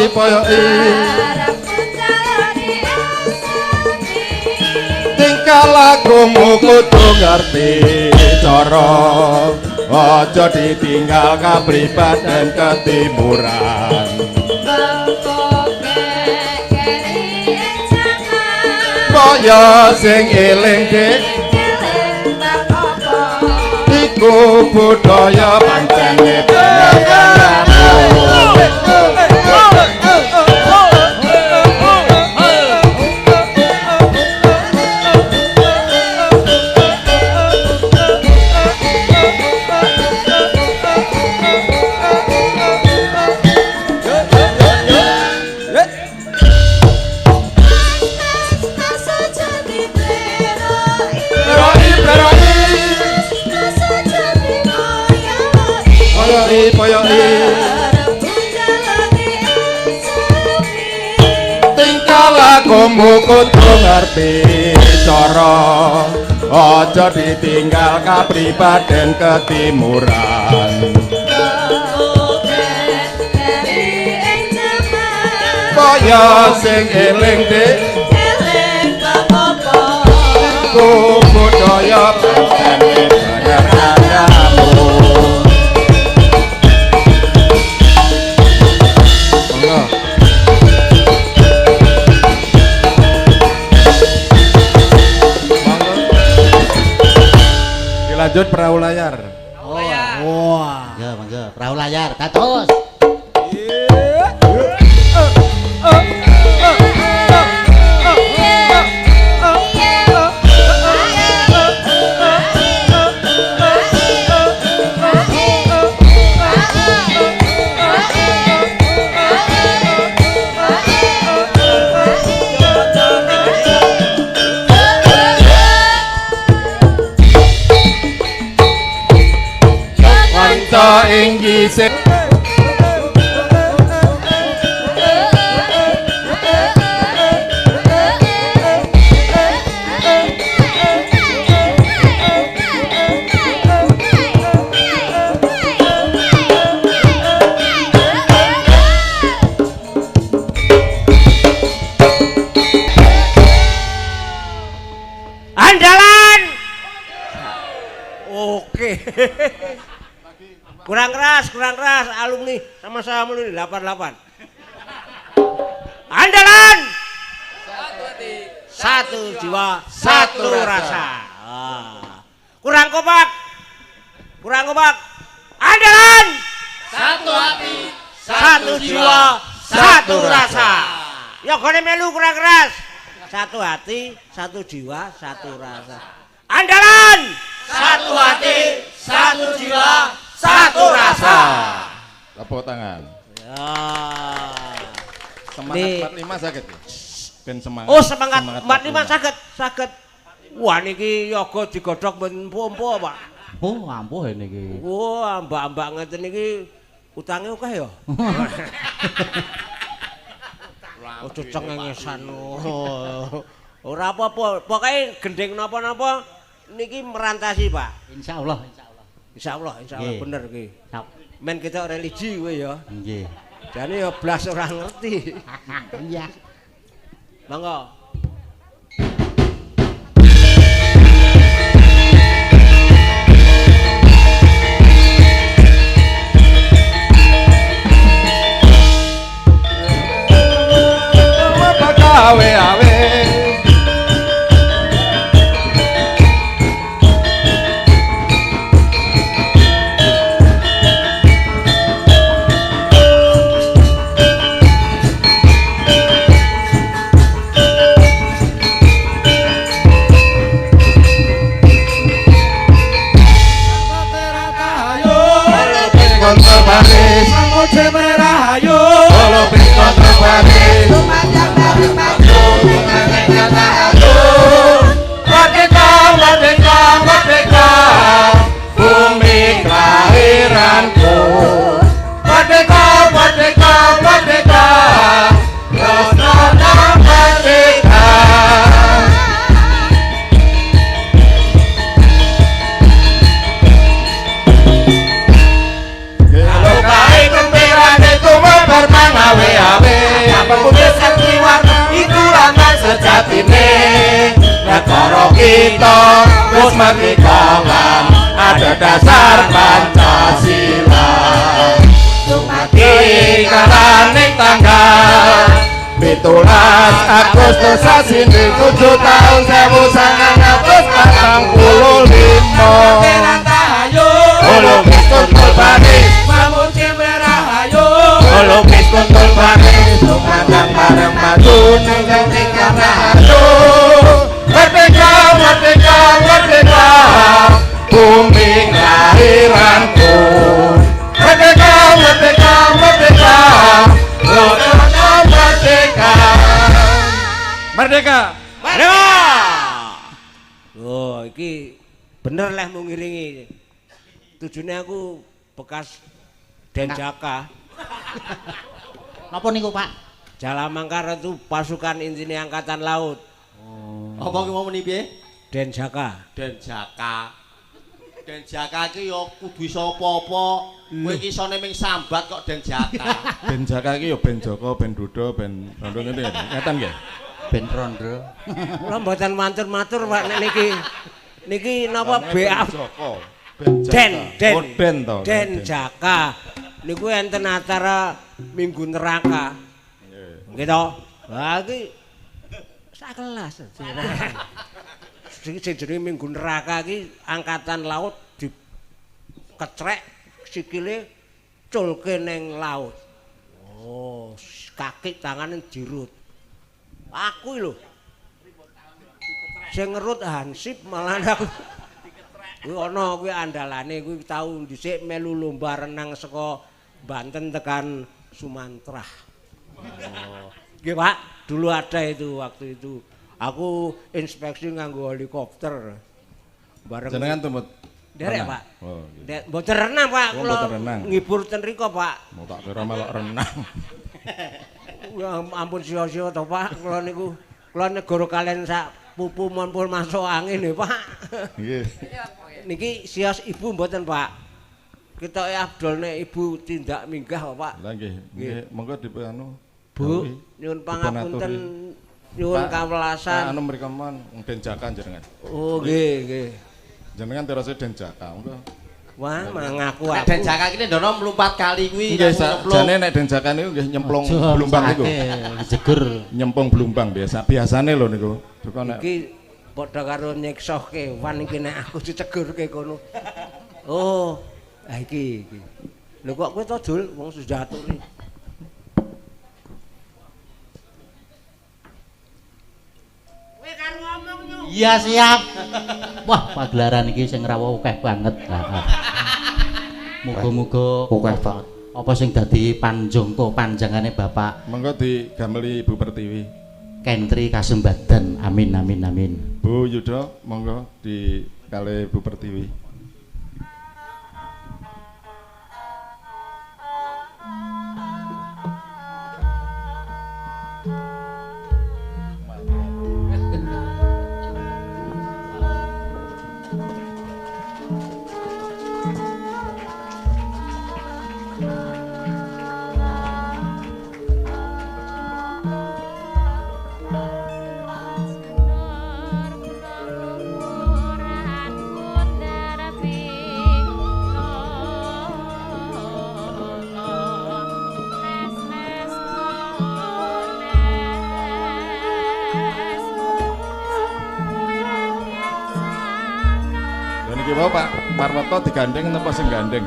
Poyoki. Tingkah lakumu kudu ngerti cara aja ditinggal kapribaden ketimuran. Kaya sing eling dik iku budaya pancen bener kandamu. Poyoki. Tingkah lakumu kudu ngerti cara aja ditinggal kapribaden ketimuran. supaya sing eling dik eling apa-apa ku budaya pancen budayanamu monggo dilanjut perahu layar. Wah, ya monggo perahu layar dados. Kanca ing gisik Andalan. Oke. Kurang keras alumni sama-sama ini 88. Andalan. Satu jiwa, satu rasa. Kurang kompak. Andalan. satu hati Satu jiwa, satu rasa. Yogone melu kurang keras. Satu hati, satu jiwa, satu rasa. Andalan. satu hati satu jiwa satu rasa. Tepuk tangan. Ya. Semangat 45 sakit ya? Ben semangat. Oh semangat 45 saged. Wah niki yoga digodhog ben empu-empu Pak. Oh, ampuh niki. Wah, mbak-mbak ngeten niki utange akeh ya. Ojo cengengesan. Ora apa-apa, pokoke gendeng napa-napa niki merantasi, Pak. Insyaallah. Insyaallah bener iki. Siap. Men kita religi kowe ya. Nggih. Jane ya blas ora ngerti. Iya. Monggo. Awe-awe kita wis merdeka lan ada dasar Pancasila. Dumadi kalaning tanggal 17 Agustus sasi 7 tahun 1945. Olokis kuntul baris mamuci merahayu. Olokis kuntul baris sumandang bareng maju ning ketika rahayu. Merdeka, merdeka, merdeka, bumi kelahiranku. Merdeka, merdeka, merdeka, merdeka, merdeka, merdeka. Oh, iki bener lah mau ngiringi. Tujuannya aku bekas Denjaka. Napa niku, Pak? Jalamangkar itu pasukan insinyur angkatan laut. Apa ki mau muni piye? Denjaka. Denjaka. Denjaka ki ya kudu iso apa-apa Kowe iki isone ming sambat kok Den Jaka. Ben Jaka iki ya ben Joko, ben Dudo, ben Rondo ngene ngeten nggih. Ben Rondo. Kula mboten matur-matur Pak nek niki. Niki napa BA Joko. Ben Jaka. Oh, Den to. Den Jaka. Niku enten acara Minggu Neraka. Nggih to. Lah iki sak kelas. Sing jenenge Minggu Neraka iki angkatan laut dikecrek sikile culke ning laut. Oh, kaki tangane dirut. Aku lho. Sing ngerut Hansip malah aku. Kuwi ana kuwi andalane kuwi tau dhisik melu lomba renang saka Banten tekan Sumatera. Oh. Nggih Pak, dulu ada itu waktu itu. Aku inspeksi nganggo helikopter. Bareng jenengan tumut derek Pak. Oh, nggih. Mboten renang Pak, kula ngibur ten riko Pak. Mau tak kira melok renang. Ya ampun sia-sia to Pak, kula niku kula negara kalian sak pupu monpul masuk angin nggih Pak. Nggih. Niki sios ibu mboten Pak. Kita Abdul nek ibu tindak minggah Pak. Lah nggih, nggih monggo dipanu. Bu, nyuwun pangapunten, nyuwun kawelasan. Anu mriko mon Den Jaka jenengan. Oh nggih, nggih. Jenengan terus Den Jaka, monggo. Wah, mangaku Nek aku. Den Jaka iki ndono mlumpat kali kuwi. Nggih, jane nek Den Jaka niku nggih nyemplung blumbang niku. Jegur. Nyemplung blumbang biasane lho niku. Duka nek Iki padha karo nyiksa kewan iki nek aku dicegurke kono. Oh, ha iki. Lho kok kowe to Dul wong sejaturi. Kowe karo ngomong nyu. Iya siap. Wah, pagelaran iki sing rawuh akeh banget. Muga-muga Akeh banget. apa sing dadi panjangka panjangane Bapak monggo digameli Ibu Pertiwi. Kentri kasembadan. Amin amin amin. Bu Yudo monggo di kali Bu Pertiwi. Pak Marwoto digandeng napa sing gandeng?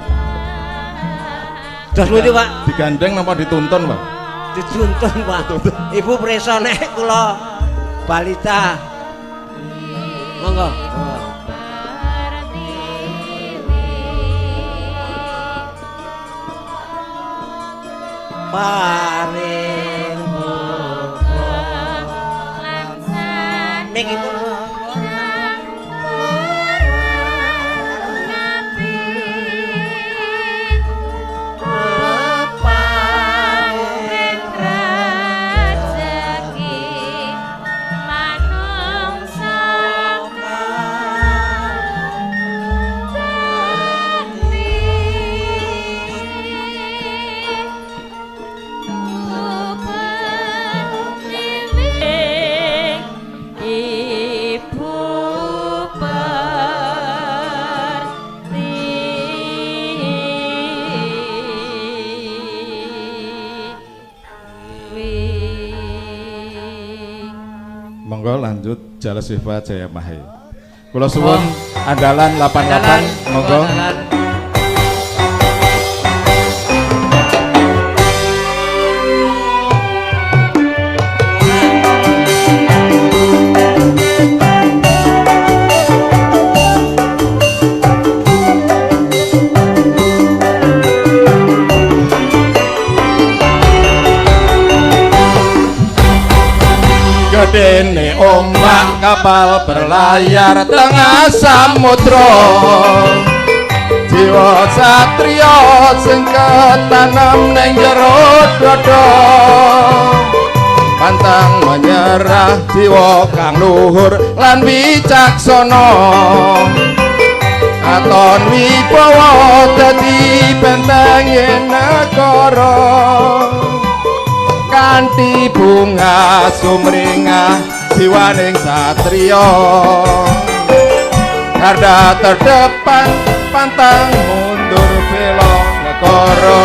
Dos pundi Pak? Digandeng napa dituntun Pak? Dituntun Pak. Ibu preso nek kula balita. Monggo. Paring buka langsan niki pun lanjut Jala Siva Jaya Mahe. Kula suwun andalan 88 monggo. Gedene ombak kapal berlayar tengah samudra, jiwa satria sing ketanam ning jero dada, pantang menyerah jiwa kang luhur lan wicaksana, Katon wibawa dadi bentenge negara kanthi bunga sumringah jiwaning satriya garda terdepan pantang mundur bela negara.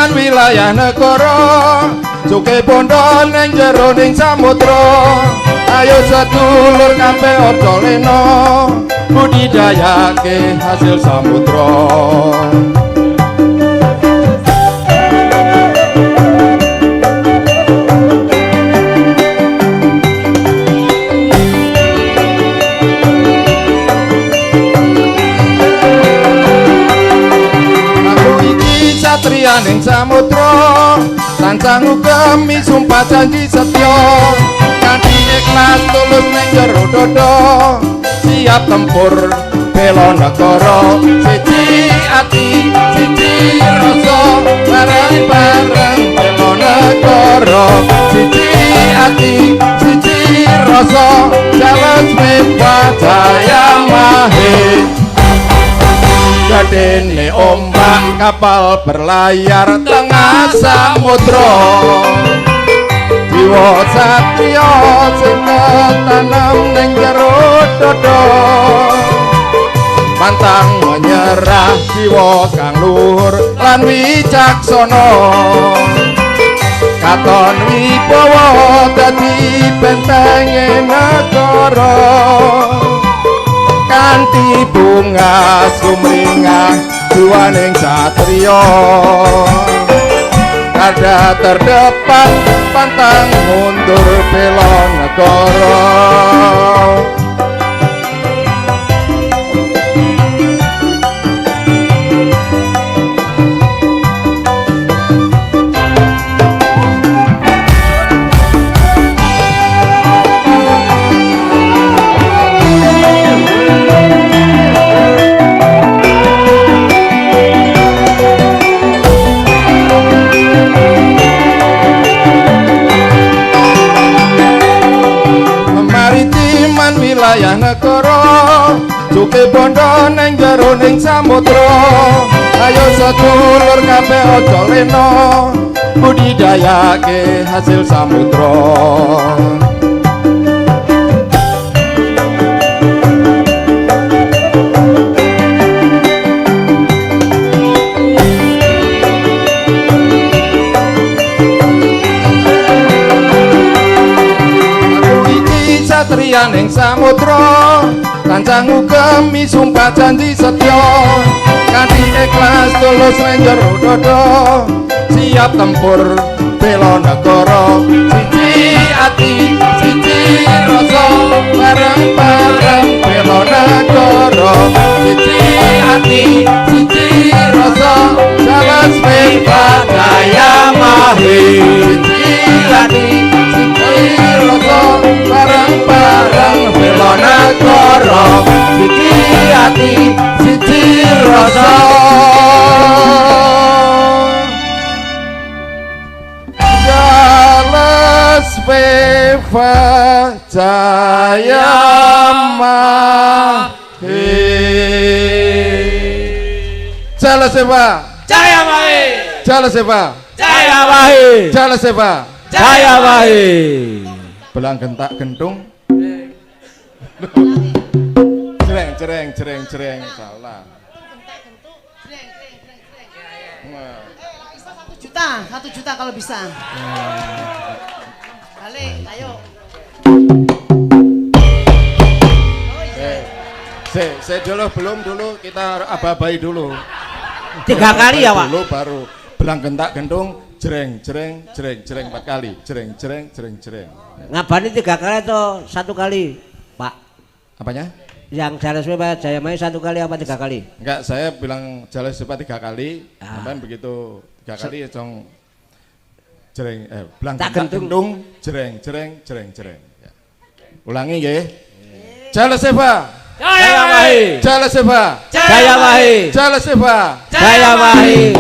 Wilayah negara suke bondo ning jero ning samudra ayo sedulur kabeh aja lena budidayake hasil samudra. Satriyaning samudra tansah ngugemi sumpah janji setya kanthi ikhlas tulus ning jero dada siap tempur bela negara. Siji ati siji rasa bareng-bareng bela negara. Siji ati siji rasa jalan Wibah Jaya Mahit. Gadene ombak kapal berlayar tengah samudra jiwa satya sing tanam ning jero dada pantang menyerah jiwa kang luhur lan wicaksana katon wibawa dadi bentenge negara kanthi bunga sumringah jiwaning satriya garda terdepan pantang mundur bela negara. Wilayah negara suke bondo ning jero ning samudra ayo sedulur kabeh aja lena budidayake hasil samudra. Satriyaning samudra tansah ngugemi sumpah janji setya kanthi ikhlas tulus ning jero dada siap tempur bela negara. Siji ati siji rasa bareng-bareng bela negara. Siji ati siji rasa jalan Wibah Jaya Mahit. Siji ati siji rasa bareng-bareng bela negara. Siji ati siji rasa jalan Wibah Jaya Mahit. Jalan Wibah Jaya Mahit. Jalan Wibah Jaya Mahit. Jalan Wibah Jaya Mahit. Belang gentak gentung cereng salah. 1 juta kalau bisa. Balik, ayo. Saya belum dulu kita aba-abai dulu. 3 kali ya, Pak. Dulu baru belang gentak gentung jreng 4 kali. Jreng. Ngabani 3 kali atau 1 kali, Pak? Apanya? Yang Jaleswepa Jayamaya 1 kali apa 3 kali? Enggak, saya bilang Jaleswepa 3 kali. Sampean begitu 3 kali dong jreng blang tak gentung jreng jreng jreng jreng. Ya. Ulangi nggih. Jaleswepa Jayamahi. Jaleswepa Jayamahi. Jaleswepa Jayamahi.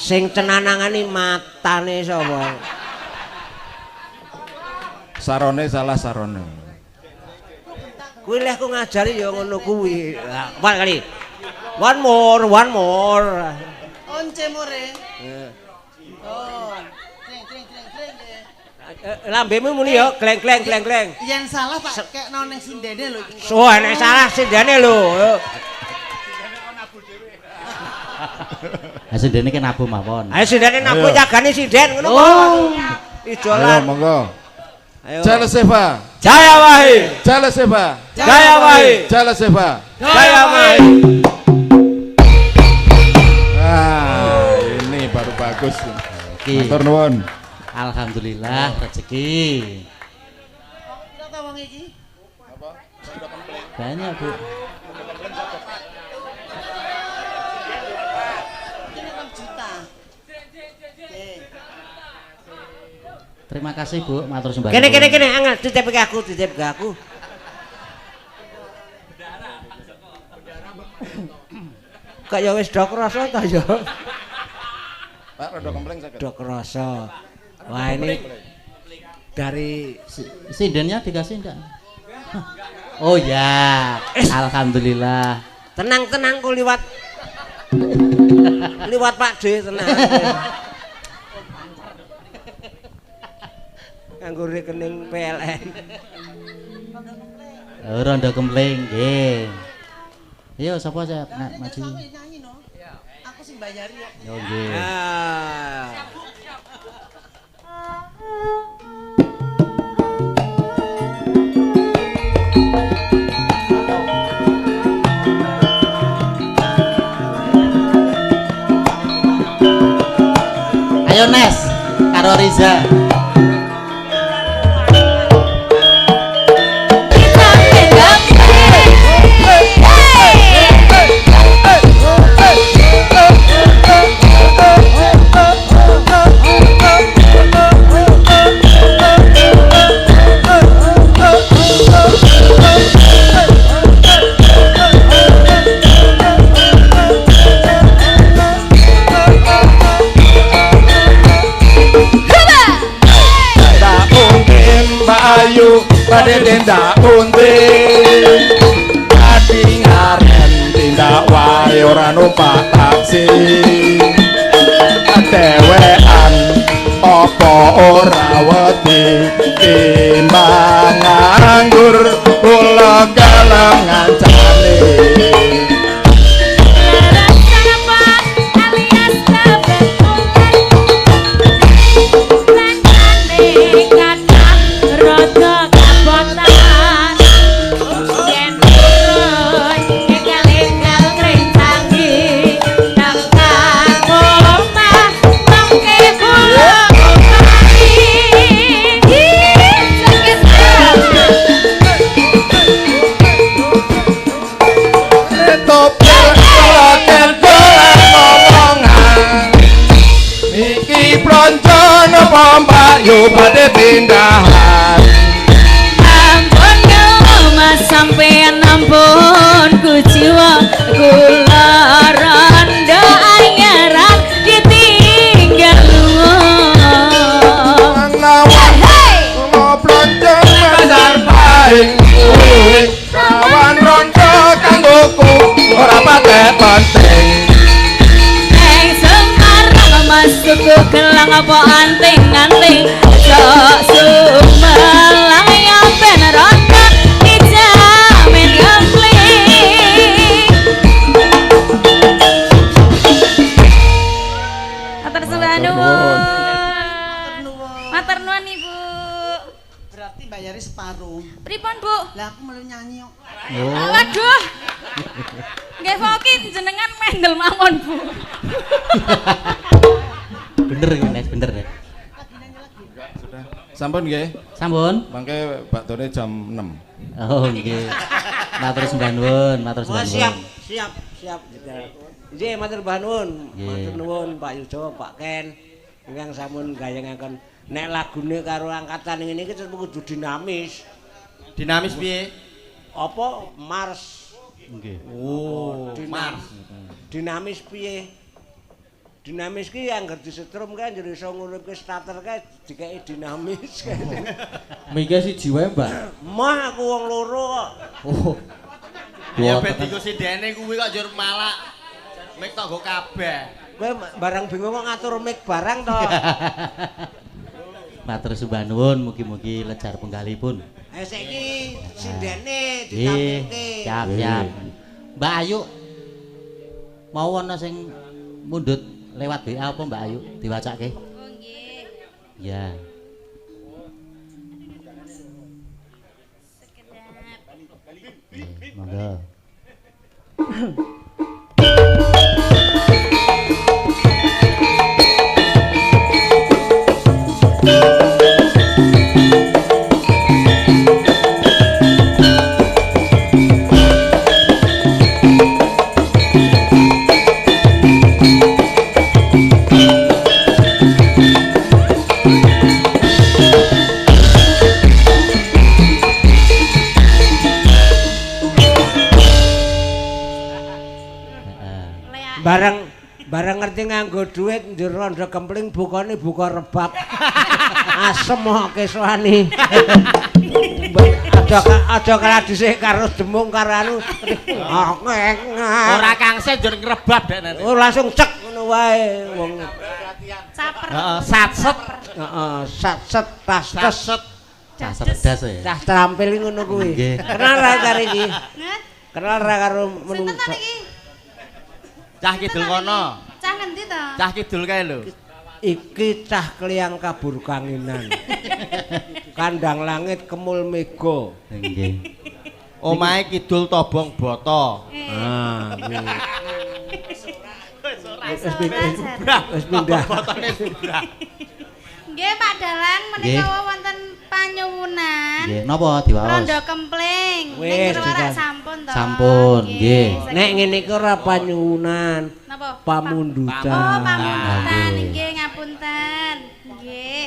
Sing cenanangani matane sapa? Sarone salah sarone. Kuwi leh aku ngajari ya ngono kuwi. One kali. One more, one more. Once more. Oh. Lambemu muni ya gleng-gleng gleng-gleng. Yang salah Pak kayak noneng sindene lho. So nek salah sindene lho. Sindene ki nabuh mawon. Ayo sindene nabuh jagane sinden ngono kok. Idolan. Ayo monggo. Ayo. Jaleswepa Jayamahi. Jaleswepa Jayamahi. Jaleswepa Jayamahi. Ah, ini baru bagus. Matur nuwun. Alhamdulillah rezeki. Kata wong iki? Banyak, Bu. Ini 6 juta. Terima kasih, Bu, matur sembah. Kene angel titip ke aku. Kok ya wis dok rasa ta ya. Pak rada kompleng saged. Dok rasa. Wah ini dari sindennya dikasih enggak? Oh ya, alhamdulillah. Tenang ku liwat Pak D tenang. Nganggo rekening PLN. Rondo kempling nggih. Ayo sapa sih nak maju. Aku sing bayari ya. Yo nggih. Ayo Nes karo Riza. Ayu pada tindak unting adi ngaren tindak wae ora numpak taksi dewean apa ora wedi timbang nganggur kula galem ngancane yo pada pindahan ampun mas sampean ampun ku jiwa kula rondo anyaran ditinggal lawan ngoblonjo pasar paing lawan rondo kanggoku ora patek penting masuk ke gelang apa anting-anting sok sumelang ya ben rondo dijamin gempling matur nuwun matur nuwun Ibu berarti bayari separuh pripun Bu? Lah aku melu nyanyi kok waduh nggih Fokin jenengan mendel mawon Bu bener Nes, bener Nes. Sudah. Sampun nggih. Sampun. Mangke baktone jam 6. Oh nggih. Matur sembah nuwun, matur sembah nuwun. Siap. Nggih, matur sembah nuwun. Matur nuwun Pak Yudo, Pak Ken. Ingkang sampun gayengaken nek lagune karo angkatan ngene iki kudu dinamis. Dinamis piye? Apa Mars? Nggih. Oh, Mars. Dinamis piye? Dinamis ki anggar disetrum kan jadi iso nguripke starter kae dikeki dinamis. Mike siji wae, Mbak. Mah aku wong loro kok. Oh. Ya ben diku sidene kuwi kok njur malak. Mik tok nggo kabeh. Kowe barang bingung kok ngatur mic barang to. Matur sembah nuwun, mugi-mugi lejar penggalipun. Saiki sindene Nggih, ditampilke. siap. Mbak Ayu mau ana sing mundhut lewat WA apa Mbak Ayu diwacake? Oh nggih. Ya. Monggo. Bareng ngerti nganggo duit njur rondo kempling bukane buka rebab. Asem kok kesuane. Aja kalah dhisik karo demung karo anu. Ora kangse njur ngrebab dek nanti. Oh langsung cek ngono wae wong. Caper. Heeh, satset. Heeh, satset tas-tas. Cah cerdas ya. Cah trampil ngono kuwi. Nggih. Kenal ra karo iki? Nget. Kenal ra karo Sinten menungso. ta niki? Cah kidul kono. Cah ngendi to? Cah kidul kae lho. Iki cah kliyang kabur kanginan. Kandang langit kemul mega. Nggih. Omahe kidul Tobong Boto. Ah, Wis pindah. Botone sebrah. Nggih Pak Dalang menika Nggih. wonten panyuwunan. Nggih, napa diwaos? Rondo kempling. Wis, Ning warak Dikan. sampun to. Sampun, nggih. Nek ngene iki ora panyuwunan, Napa? pamundutan. Oh, pamundutan Nggih. nggih ngapunten. Nggih.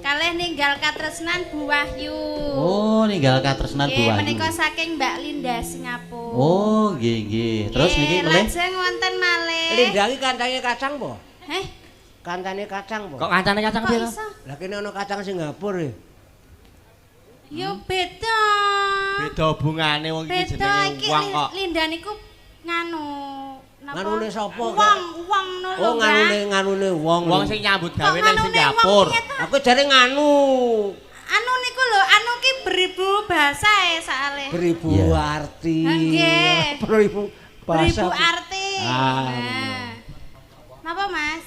Kalih ninggal katresnan Bu Wahyu. Oh, ninggal katresnan Bu Nggih, Wahyu. menika saking Mbak Linda Singapura. Oh, nggih. Terus Nggih, niki melih lajeng wonten malih. Linda iki kancane kacang po? Heh, Kancane kacang po? Kok kancane kacang kok piye to? iso? Lah kene ana kacang Singapura ya. Yo beda. Beda hubungane wong iki Beda jenenge iki wong kok. Linda niku nganu napa? Nganune sapa? Wong no lho. Oh, nganune wong. Wong sing nyambut Kok gawe nang nganune Singapura. wong iki to? Aku jare nganu. Anu niku lho, anu ki beribu bahasa soalé. Beribu Iya. arti. Nggih. Beribu bahasa. Beribu arti. Ah, Nah. Napa, Mas?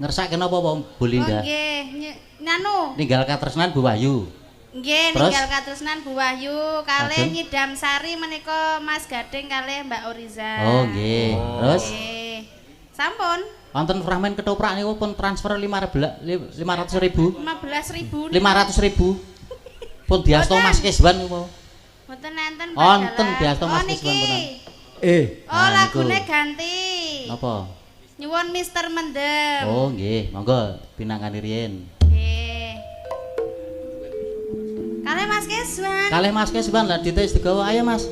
ngersake napa Bu Oh Linda? nggih, nganu. Ninggal katresnan Bu Wahyu. Nggih, Terus? ninggal katresnan Bu Wahyu kalih Lajeng? Nyidam Sari menika Mas Gading kalih Mbak Oriza. Oh, nggih. Terus Nggih. Sampun wonten fragmen ketoprak niku pun transfer 500.000. 15.000. 500.000. Pun diasto Boten. Mas Keswan niku. Mboten enten Wonten diasto Mas niki. Keswan punan. Oh, Nah, lagune niku. ganti. Napa? Nyuwun Mister Mendem. Oh, nggih. Monggo pinangkani riyin. Nggih. Kalih Mas Keswan. Kalih Mas Keswan lah dites digawa ayo Mas.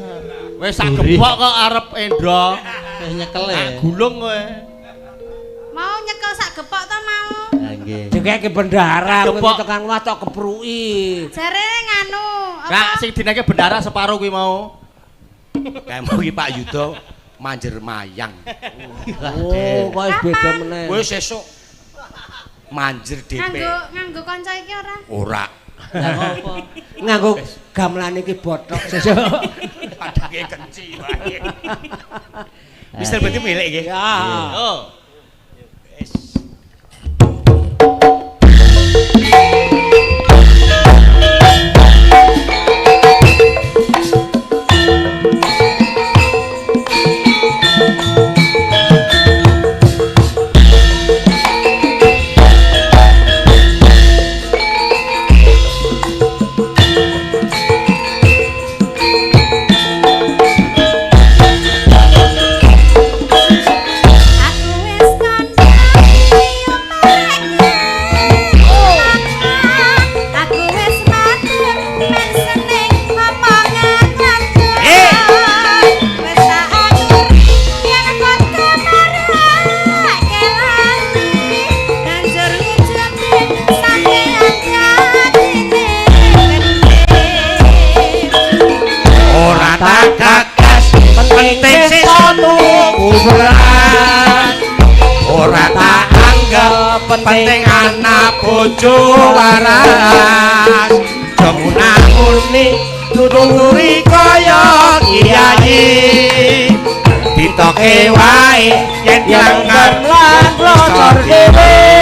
Wis sak gebok kok arep Endro. Wis nyekel e. Gulung kowe. Mau nyekel sak gepok to mau? Lah nggih. Dikeki bendara kuwi Gepok. tekan watok kepruki. Jarene nganu, Kak apa? sing dinake bendara separo kuwi mau. Kayak iki Pak Yudo manjer mayang. Oh, kok wis beda meneh. Wis sesuk manjer DP. Nganggo kanca iki ora? Ora. Lah ngopo? Nganggo gamelan iki bothok sesuk. Padake kenci wae. Mister berarti milik nggih. Ya. Oh. bubelan ora tak anggap penting anak bojo waras jemunan muni tuturi kaya kiai ditoke wae yen jangan lan losor dhewe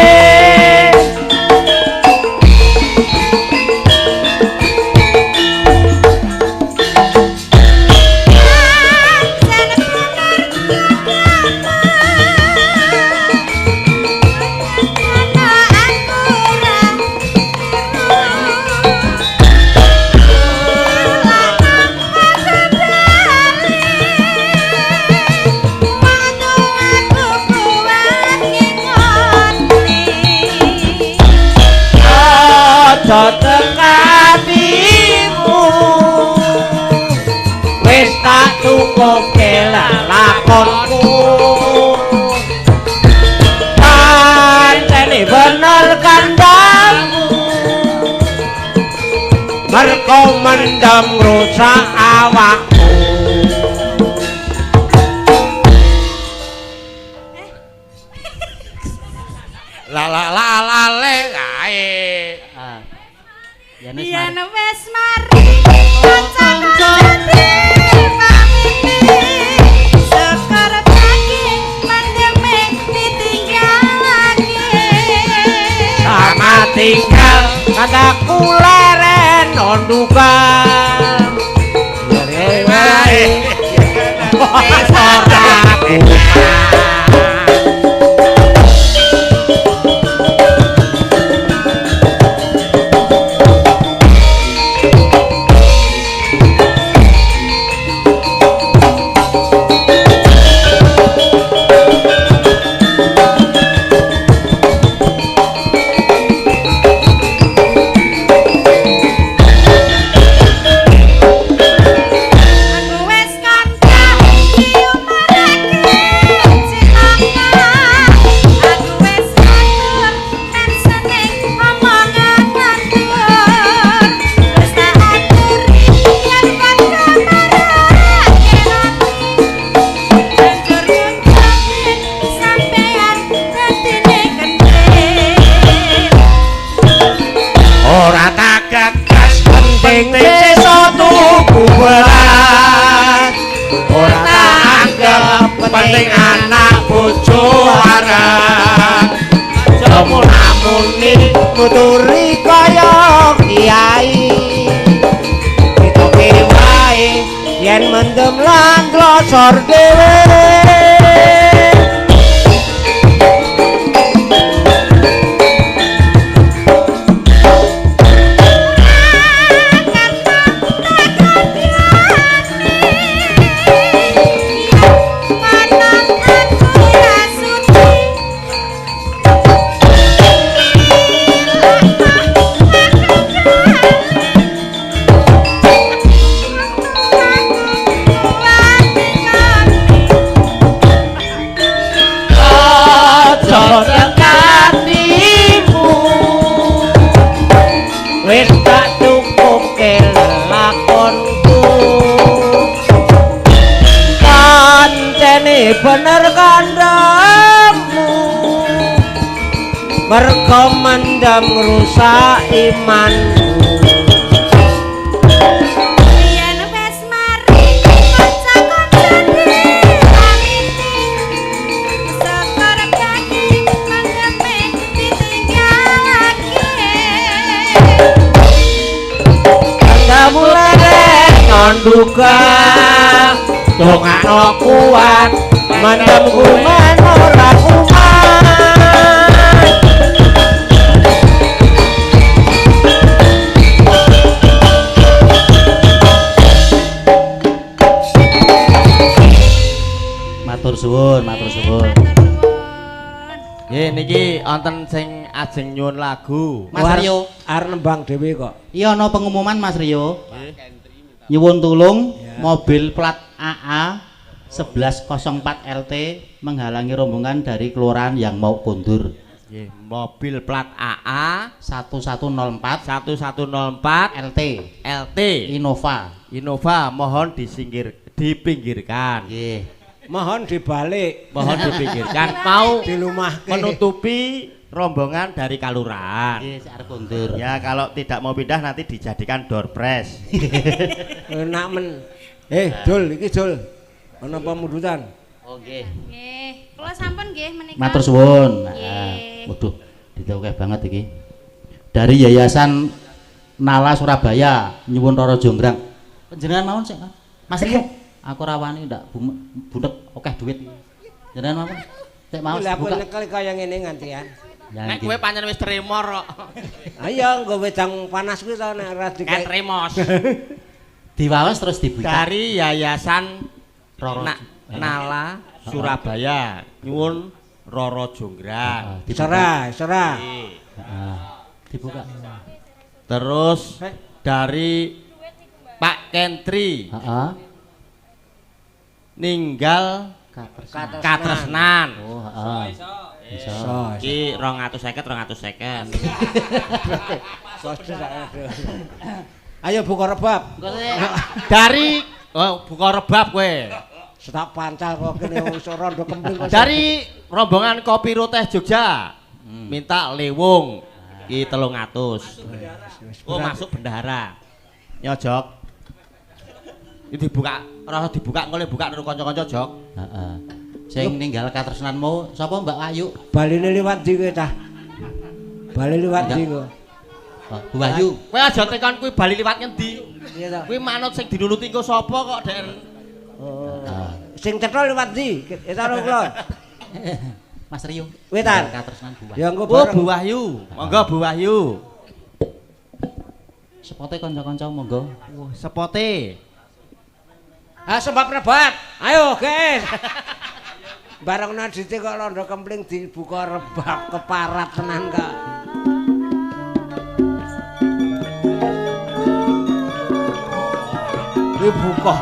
tekatimu wis tak cukup lakonku pancene bener kandangmu merko mendem rusak awakmu la kae yen wis mari kanca-kanca pamit sekar kaki pandeme ditinggalake sama tinggal kataku leren ondukan wae wis ora penting anak bojo arang jomo namuni nuturi kaya kiai ditoke wae yen mendem lan glosor dhewe bener kandangmu mergo mendam rusak imanmu yen wis mari kanca-kancane pamiti sekar kaki pandeme ditinggalake kamu leren nonduka dongakno kuat mendem kuman ora kuman matur suwun nggih niki wonten sing ajeng nyuwun lagu Mas Rio arep nembang dhewe kok iya ana pengumuman Mas Rio nyuwun tulung mobil plat AA 1104 LT menghalangi rombongan dari kelurahan yang mau kondur. Nggih, mobil plat AA 1104 LT Innova mohon dipinggirkan. Nggih. Mohon dibalik. Mohon dipikirkan mau di rumah menutupi rombongan dari kalurahan. Nggih, sik arep kondur. Ya kalau tidak mau pindah nanti dijadikan door prize. Enak men. Dul iki Dul. Ana pamundutan. Oh nggih. Nggih, kula sampun nggih menika. Matur suwun. Nggih. Waduh, ditokeh banget iki. Dari Yayasan Nala Surabaya nyuwun Roro Jonggrang. Panjenengan mawon sik, Mas Rio. Aku rawani ndak bunek akeh duit. Jenengan mawon. Sik mau Lah aku buka. nyekel kaya ngene ngantian. Nek kowe pancen wis trimo kok. Ayo nggo wedang panas kuwi to nek ora dikae. Tremos. Diwawas terus dibuka. Dari Yayasan Nala Surabaya nyuwun Roro Jonggrang. Serah. Heeh. Dibuka. Terus dari Pak Kentri. Heeh. Ninggal katresnan. Oh, heeh. Bisa. Iki 250. Ayo buka rebab. Dari buka rebab kowe. Setak pancal kok kene wis rondo kempling. Dari rombongan Kopi Ruteh Jogja. Minta lewung. Iki 300. Oh, masuk bendahara. Nyojok. Iki dibuka, ora dibuka engko buka karo kanca-kanca jok. Heeh. Sing ninggal katresnanmu sapa Mbak Ayu? Baline liwat ndi kowe tah? Bali liwat ndi kok? Oh, Bu Wahyu. Kowe aja tekan kuwi bali liwat ngendi? Iya ta. Kuwi manut sing dinunuti engko sapa kok Den? Oh. Sing cetha liwat ndi? Eta karo kula. Mas Rio. Wetan. Katresnan Bu Wahyu. Ya engko Oh, bareng. Bu Wahyu. Monggo Bu Wahyu. Sepote kanca-kanca monggo. Sepote. Ah sebab rebat. Ayo, guys. Bareng nadite kok londo kempling dibuka rebab keparat tenan kok. Dibuka.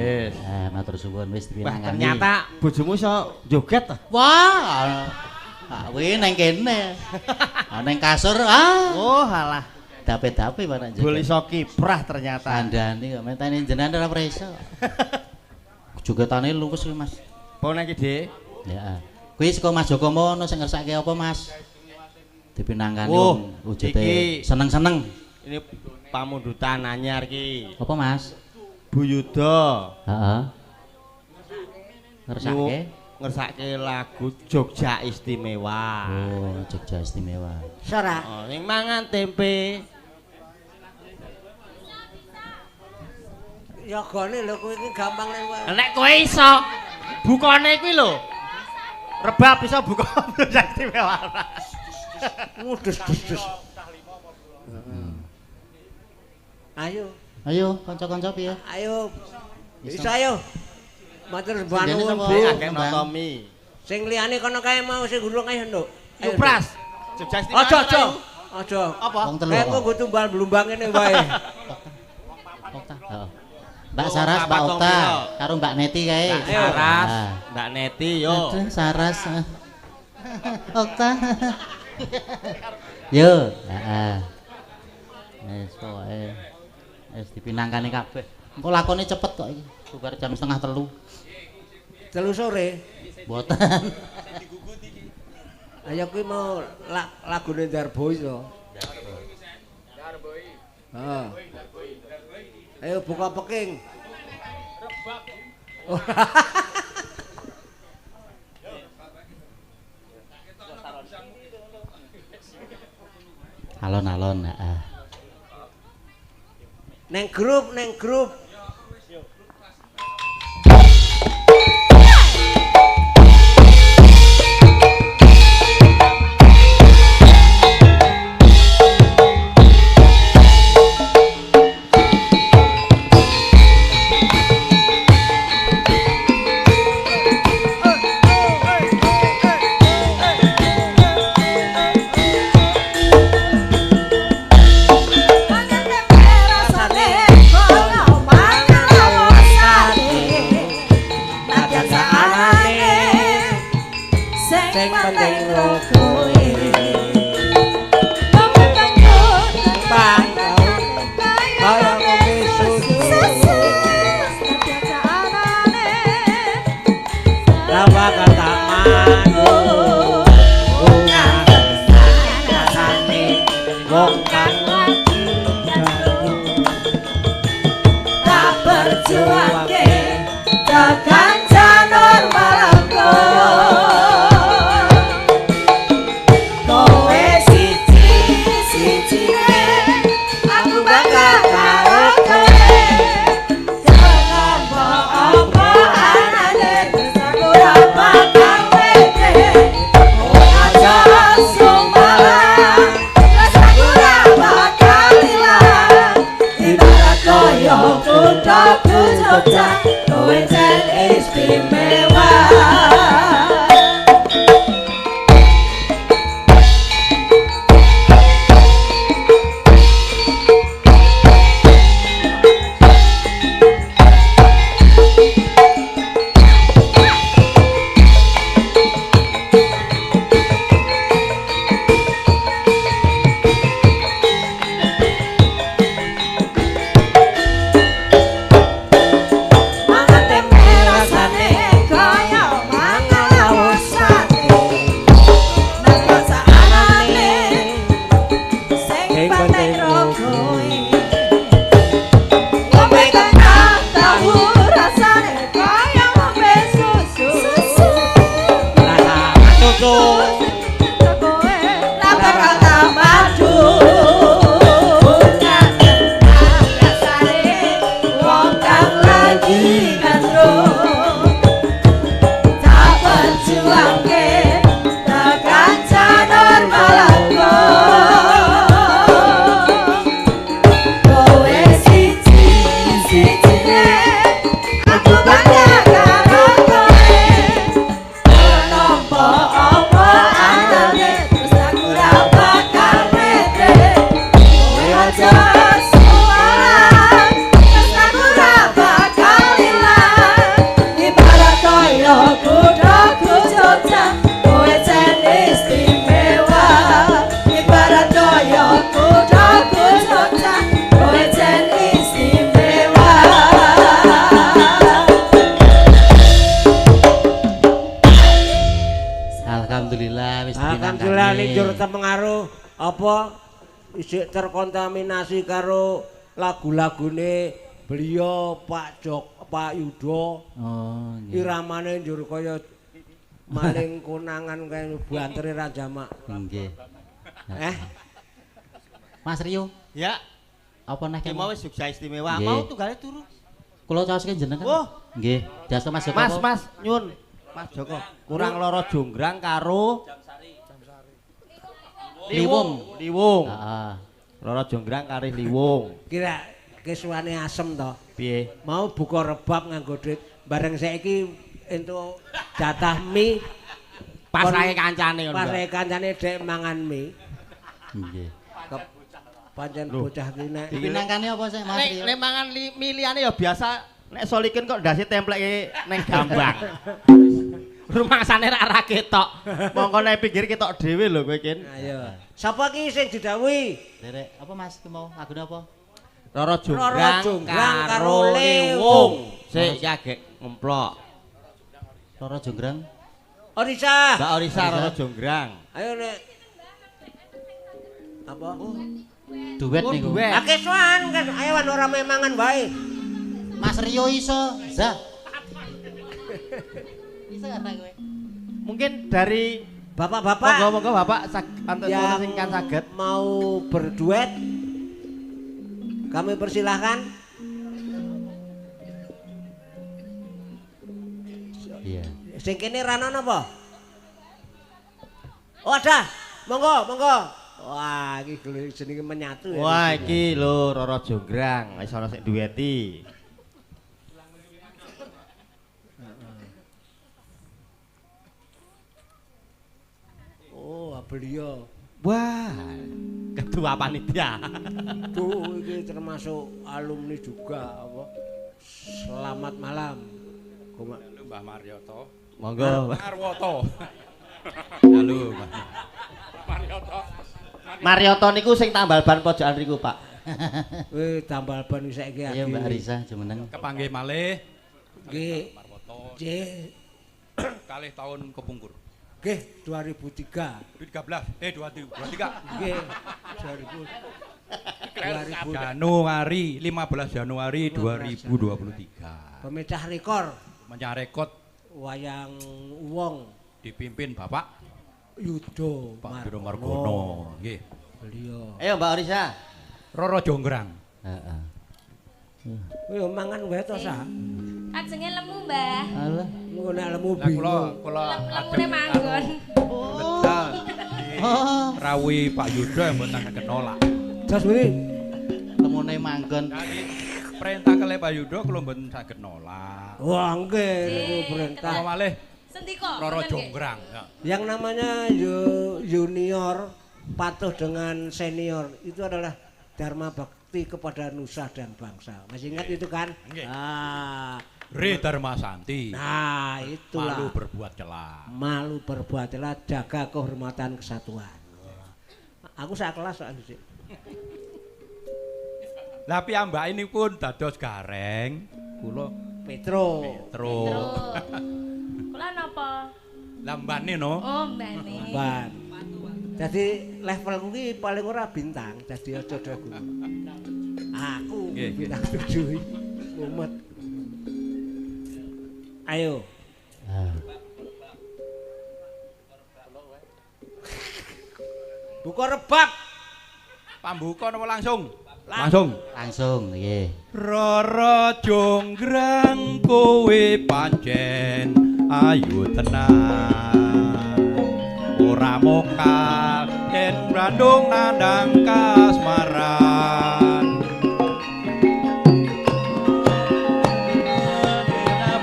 Wis. Matur suwun wis Wah, dipinangani. ternyata bojomu iso joget ta? Wah. Kuwi nang kene. Nang kasur Oh, alah. dape-dape mana joget. Bol iso kiprah ternyata. Kandhane kok metane jenengan ora preso. Jogetane luwes kuwi Mas. Apa nek iki, Dik? Ya. Kuwi saka Mas Joko Mono sing ngersake apa Mas? Dipinangkani wujute iki seneng-seneng. Ini pamundutan anyar iki. Apa Mas? Bu Yuda. Heeh. Ngersake ngersake lagu Jogja Istimewa. Oh, Jogja Istimewa. Sora. Oh, ning mangan tempe. Ya gone lho kowe iki gampang nek wae. Nek kowe iso bukane kuwi lho. Rebab iso buka Jogja Istimewa. Ngudus. Ayo. Ayo kanca-kanca piye? Ayo. Bisa ayo. Matur Sendene nuwun sapa? Bu. Akeh notomi. Sing liyane kono kae mau sing gulung ayo nduk. Yuk Pras. Jogja Istimewa. Aja. Aja. Apa? Wong telu. Kayak nggo tumbal blumbang ngene wae. Okta. Heeh. Mbak Saras, Mbak Okta, karo Mbak Neti kae. Mbak Saras, Mbak Neti yo. Aduh, Saras. Okta. Yo, heeh. Wis pokoke wis dipinangkani kabeh. Engko lakone cepet kok iki. Bubar jam 2:30. 3 sore. Mboten. Ayo kuwi mau lagune Darbo iso. Heeh. Ayo buka peking. Alon-alon, heeh. Neng grup. Mangan tempe rasane Alhamdulillah wis Alhamdulillah ning njur pengaruh apa isih terkontaminasi karo lagu-lagune beliau Pak Yudo. Oh, nggih. Iramane njur kaya maling konangan kaya bantere ra jamak. Nggih. Mas Rio. Ya. Apa nek mau wis jogja istimewa, Nggih. mau tunggale turu. Kula caoske jenengan. Oh. Nggih. Jasa Mas Joko. Mas, nyun. Mas Joko, kurang loro jonggrang karo Liwung. Heeh. Loro jonggrang karo Liwung. Kira kesuwane asem to. Piye? Mau buka rebab nganggo duit bareng saiki entuk jatah mie Pas rae kancane ngono. Pas rae kancane dek mangan mie. Nggih. Pancen bocah ki nek Pinangkane apa sih Mas Rio? Nek mangan mie liyane ya biasa nek solikin kok ndase templeke ning gambang. Rumangsane ra ketok. Mongko nek pinggir ketok dhewe lho kowe kin. Ayo. Sapa ki sing didhawuhi? Derek, apa Mas ki mau lagune apa? Roro jonggrang karo Liwung. Sik agek ngemplok. Roro jonggrang. Orisa. Mbak Orisa roro jonggrang. Ayo nek apa? Duet niku. Akeh soan kan ayo wan ora memangan wae. Mas Rio iso. Zah. Iso kata kowe. Mungkin dari bapak-bapak. Monggo Bapak antuk sing kan saged mau berduet. Kami persilahkan. Iya. Sing kene Rana napa? Oh ada. Monggo. Wah, iki jenenge menyatu ya. Wah, iki lho Roro Jonggrang, wis ana sing dueti. Oh, beliau. Wah, ketua panitia. Tuh, iki termasuk alumni juga apa? Selamat malam. Mbah Marioto. Monggo. Marwoto. Halo, Mbah. Marioto. Marioto niku sing tambal ban pojokan riku, Pak. Tambal ban saiki Ayo Mbak Arisa jumeneng. Kepanggih malih. Nggih. Marwoto. Nggih. Kalih tahun kepungkur. Nggih, 2003. 23. Nggih. 2000. Januari 15 Januari 2023. Pemecah rekor. Pemecah rekor wayang wong dipimpin Bapak Yudo Pak Yudo Margono. Nggih. Beliau. Ayo Mbak Orisa. Roro Jonggrang. Heeh. Yo mangan wae to sa. Ajenge lemu, Mbah. Alah. Engko nek lemu Lah bingung. kula Lemune manggon. Oh. Rawuhi Pak Yudo yang mboten saged nolak. Jas kuwi lemune manggon. Perintah kalih Pak Yudo kula mboten saged nolak. Wah, nggih niku perintah. Apa malih? Sendika. Roro Jonggrang. Yang namanya junior patuh dengan senior itu adalah dharma bakti kepada nusa dan bangsa. Masih ingat itu kan? Ah, Re Dharma Santi. nah, itulah. Malu berbuat celah. Malu berbuat celah, jaga kehormatan kesatuan. Aku sak kelas soalnya sih. Lah piyambak ini pun dados gareng. Kula Petro. Kula napa? Lambane no. Oh, mbane. Ban. Jadi levelku ki paling ora bintang, jadi aja dagu. Aku bintang 7 mumet. Ayo. Buka rebab. Pambuka napa langsung? Langsung, nggih. Roro Jonggrang kowe pancen ayu tenan. Ora mokal yen Bandung nandang kasmaran.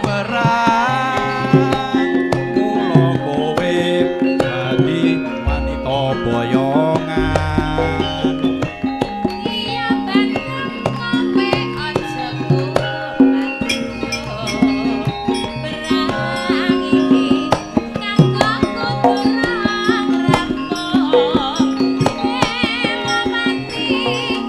Perang kula kowe dadi wanita boyongan. Thank you.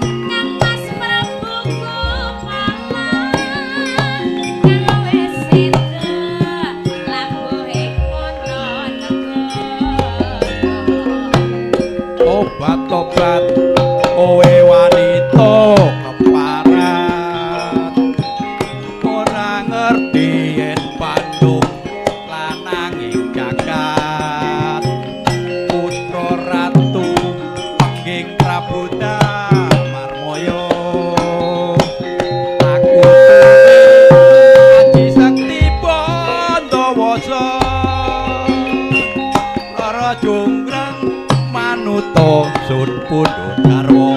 pundhut garwa.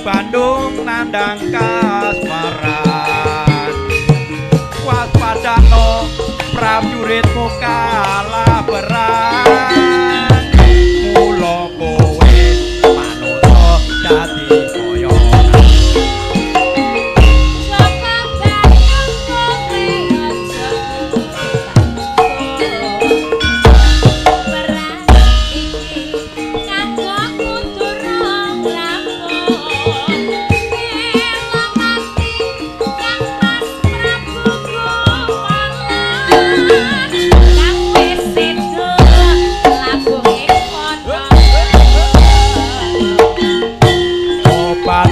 Bandung nandang kasmaran waspadano prajuritmu kalah berat mula kowe manusa dadi koyonan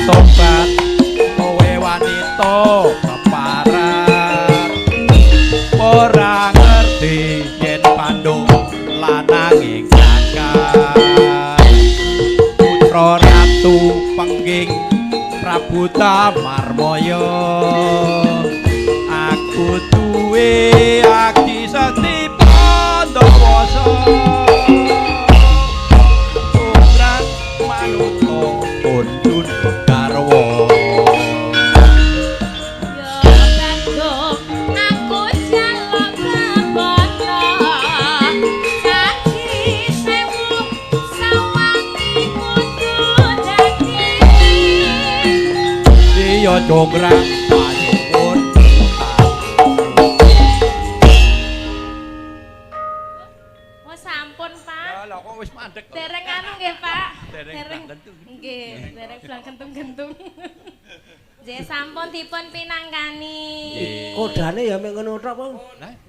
tobat kowe wanita keparat ora ngerti yen Pandung lananging jagat putra ratu pengging Prabu Tamarmaya aku duwe aki sakti Pandawasa tumrap manuta pundhut garwa. Yo jograng panyuwun oh sampun Pak lha kok wis mandek dereng anu nggih Pak dereng nggih dereng blang kentung-kentung nggih sampun dipun pinangkani kodane ya mek ngono tok Bang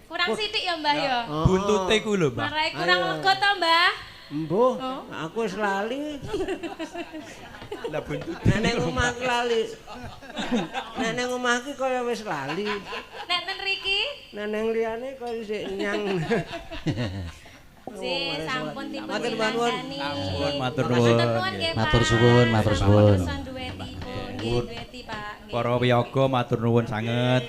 kurang sithik ya Mbah ya buntute ku lho Mbah marai kurang lega to Mbah Mbuh, aku wis lali. Lah buntut. Nenek omah lali. Nenek omah ki kaya wis lali. Nek ten riki? Nenek liyane kaya sik nyang. Si sampun dipun matur nuwun. Sampun matur nuwun. Matur suwun, matur suwun. Dueti Pak. Para wiyaga matur nuwun sanget.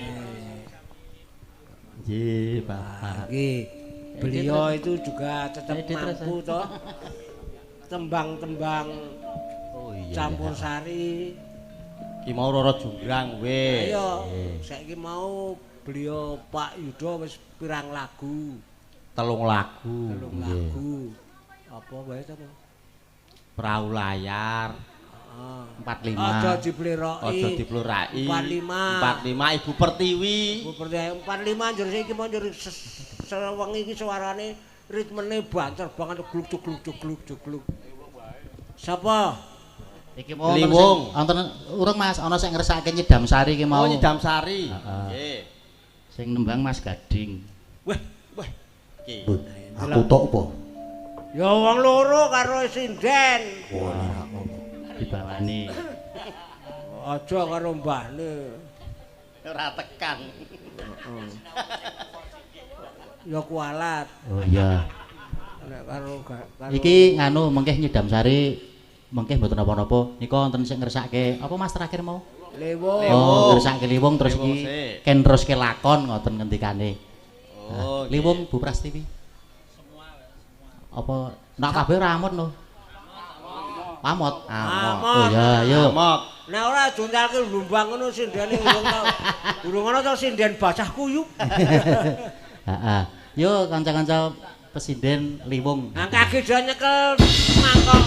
Nggih, Pak. Nggih. Beliau itu juga tetap mampu toh tembang-tembang campur sari ki mau Roro Jonggrang wis ayo saiki mau beliau Pak Yudo wis pirang lagu 3 lagu apa wae to Perahu Layar 45 aja dipleroki aja dipleroki 45 Ibu Pertiwi 45 njur iki mau njur sewengi iki suarane ritmene banter banget gluk. Sapa? Iki mau Liwung. Wonten urung Mas, ana sing ngresake Nyidam Sari iki mau. Oh, Nyidam Sari. Nggih. Sing nembang Mas Gading. Wah. Iki. Aku tok apa? Ya wong loro karo sinden. Dibawani. Aja karo mbahne. Ora tekan. Ya kualat. Oh iya. Nek karo iki nganu mengke Nyidam Sari mengke mboten napa-napa nika wonten sing ngersake apa Mas terakhir mau? Liwung. Oh, ngersake Liwung terus iki ken teruske lakon ngoten ngendikane. Oh, Liwung Bu Prastiwi. Apa nak kabeh ramut no? Pamot. Oh iya, ayo. Nek ora juntalke lumbang ngono sindene urung tau. Urung ana to sinden bacah kuyup. Heeh. Yo kanca-kanca pesinden Liwung. Nang kaki do nyekel mangkok.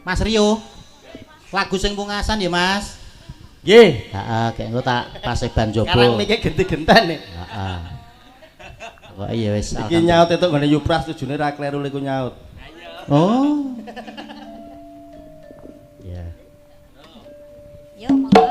Mas Rio. Lagu sing pungkasan ya, Mas. Nggih. Heeh, gek engko tak paseban jobo. Sekarang mikir genti-genten nih. Heeh. Kok iya wis. Iki nyaut entuk ngene Yupras tujune ra kleru liku nyaut. Oh. Ya. Yo, monggo.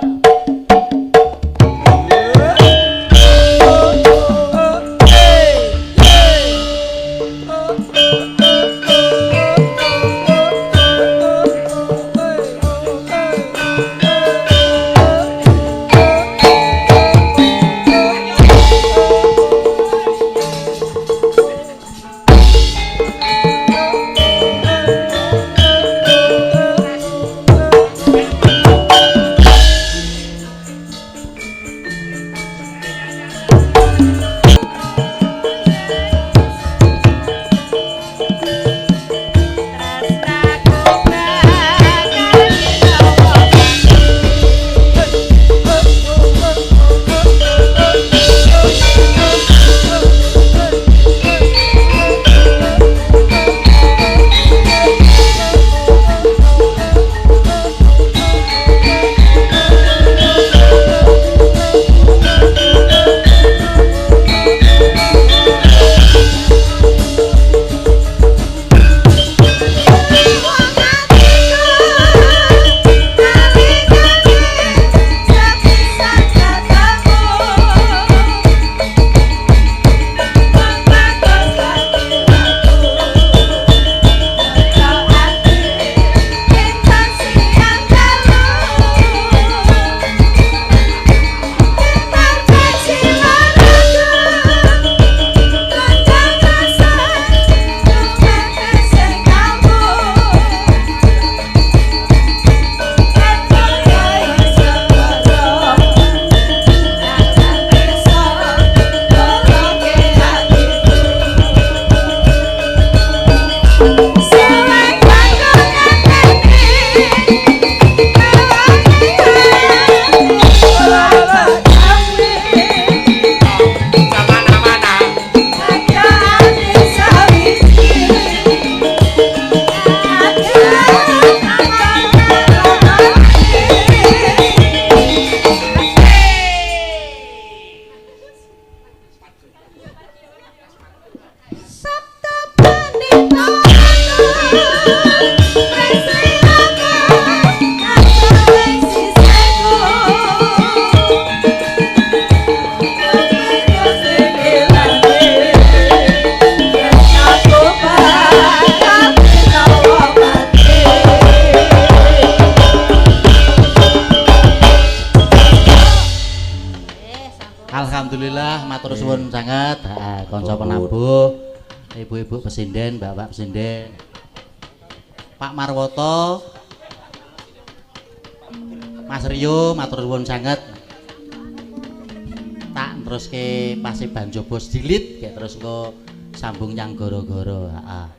Alhamdulillah matur suwun sangat kanca penabuh, ibu-ibu pesinden, bapak pesinden. Pak Marwoto, Mas Rio matur suwun sangat. Tak teruske Paseban Jobo Sdilit, terus engko sambung nyang gara-gara.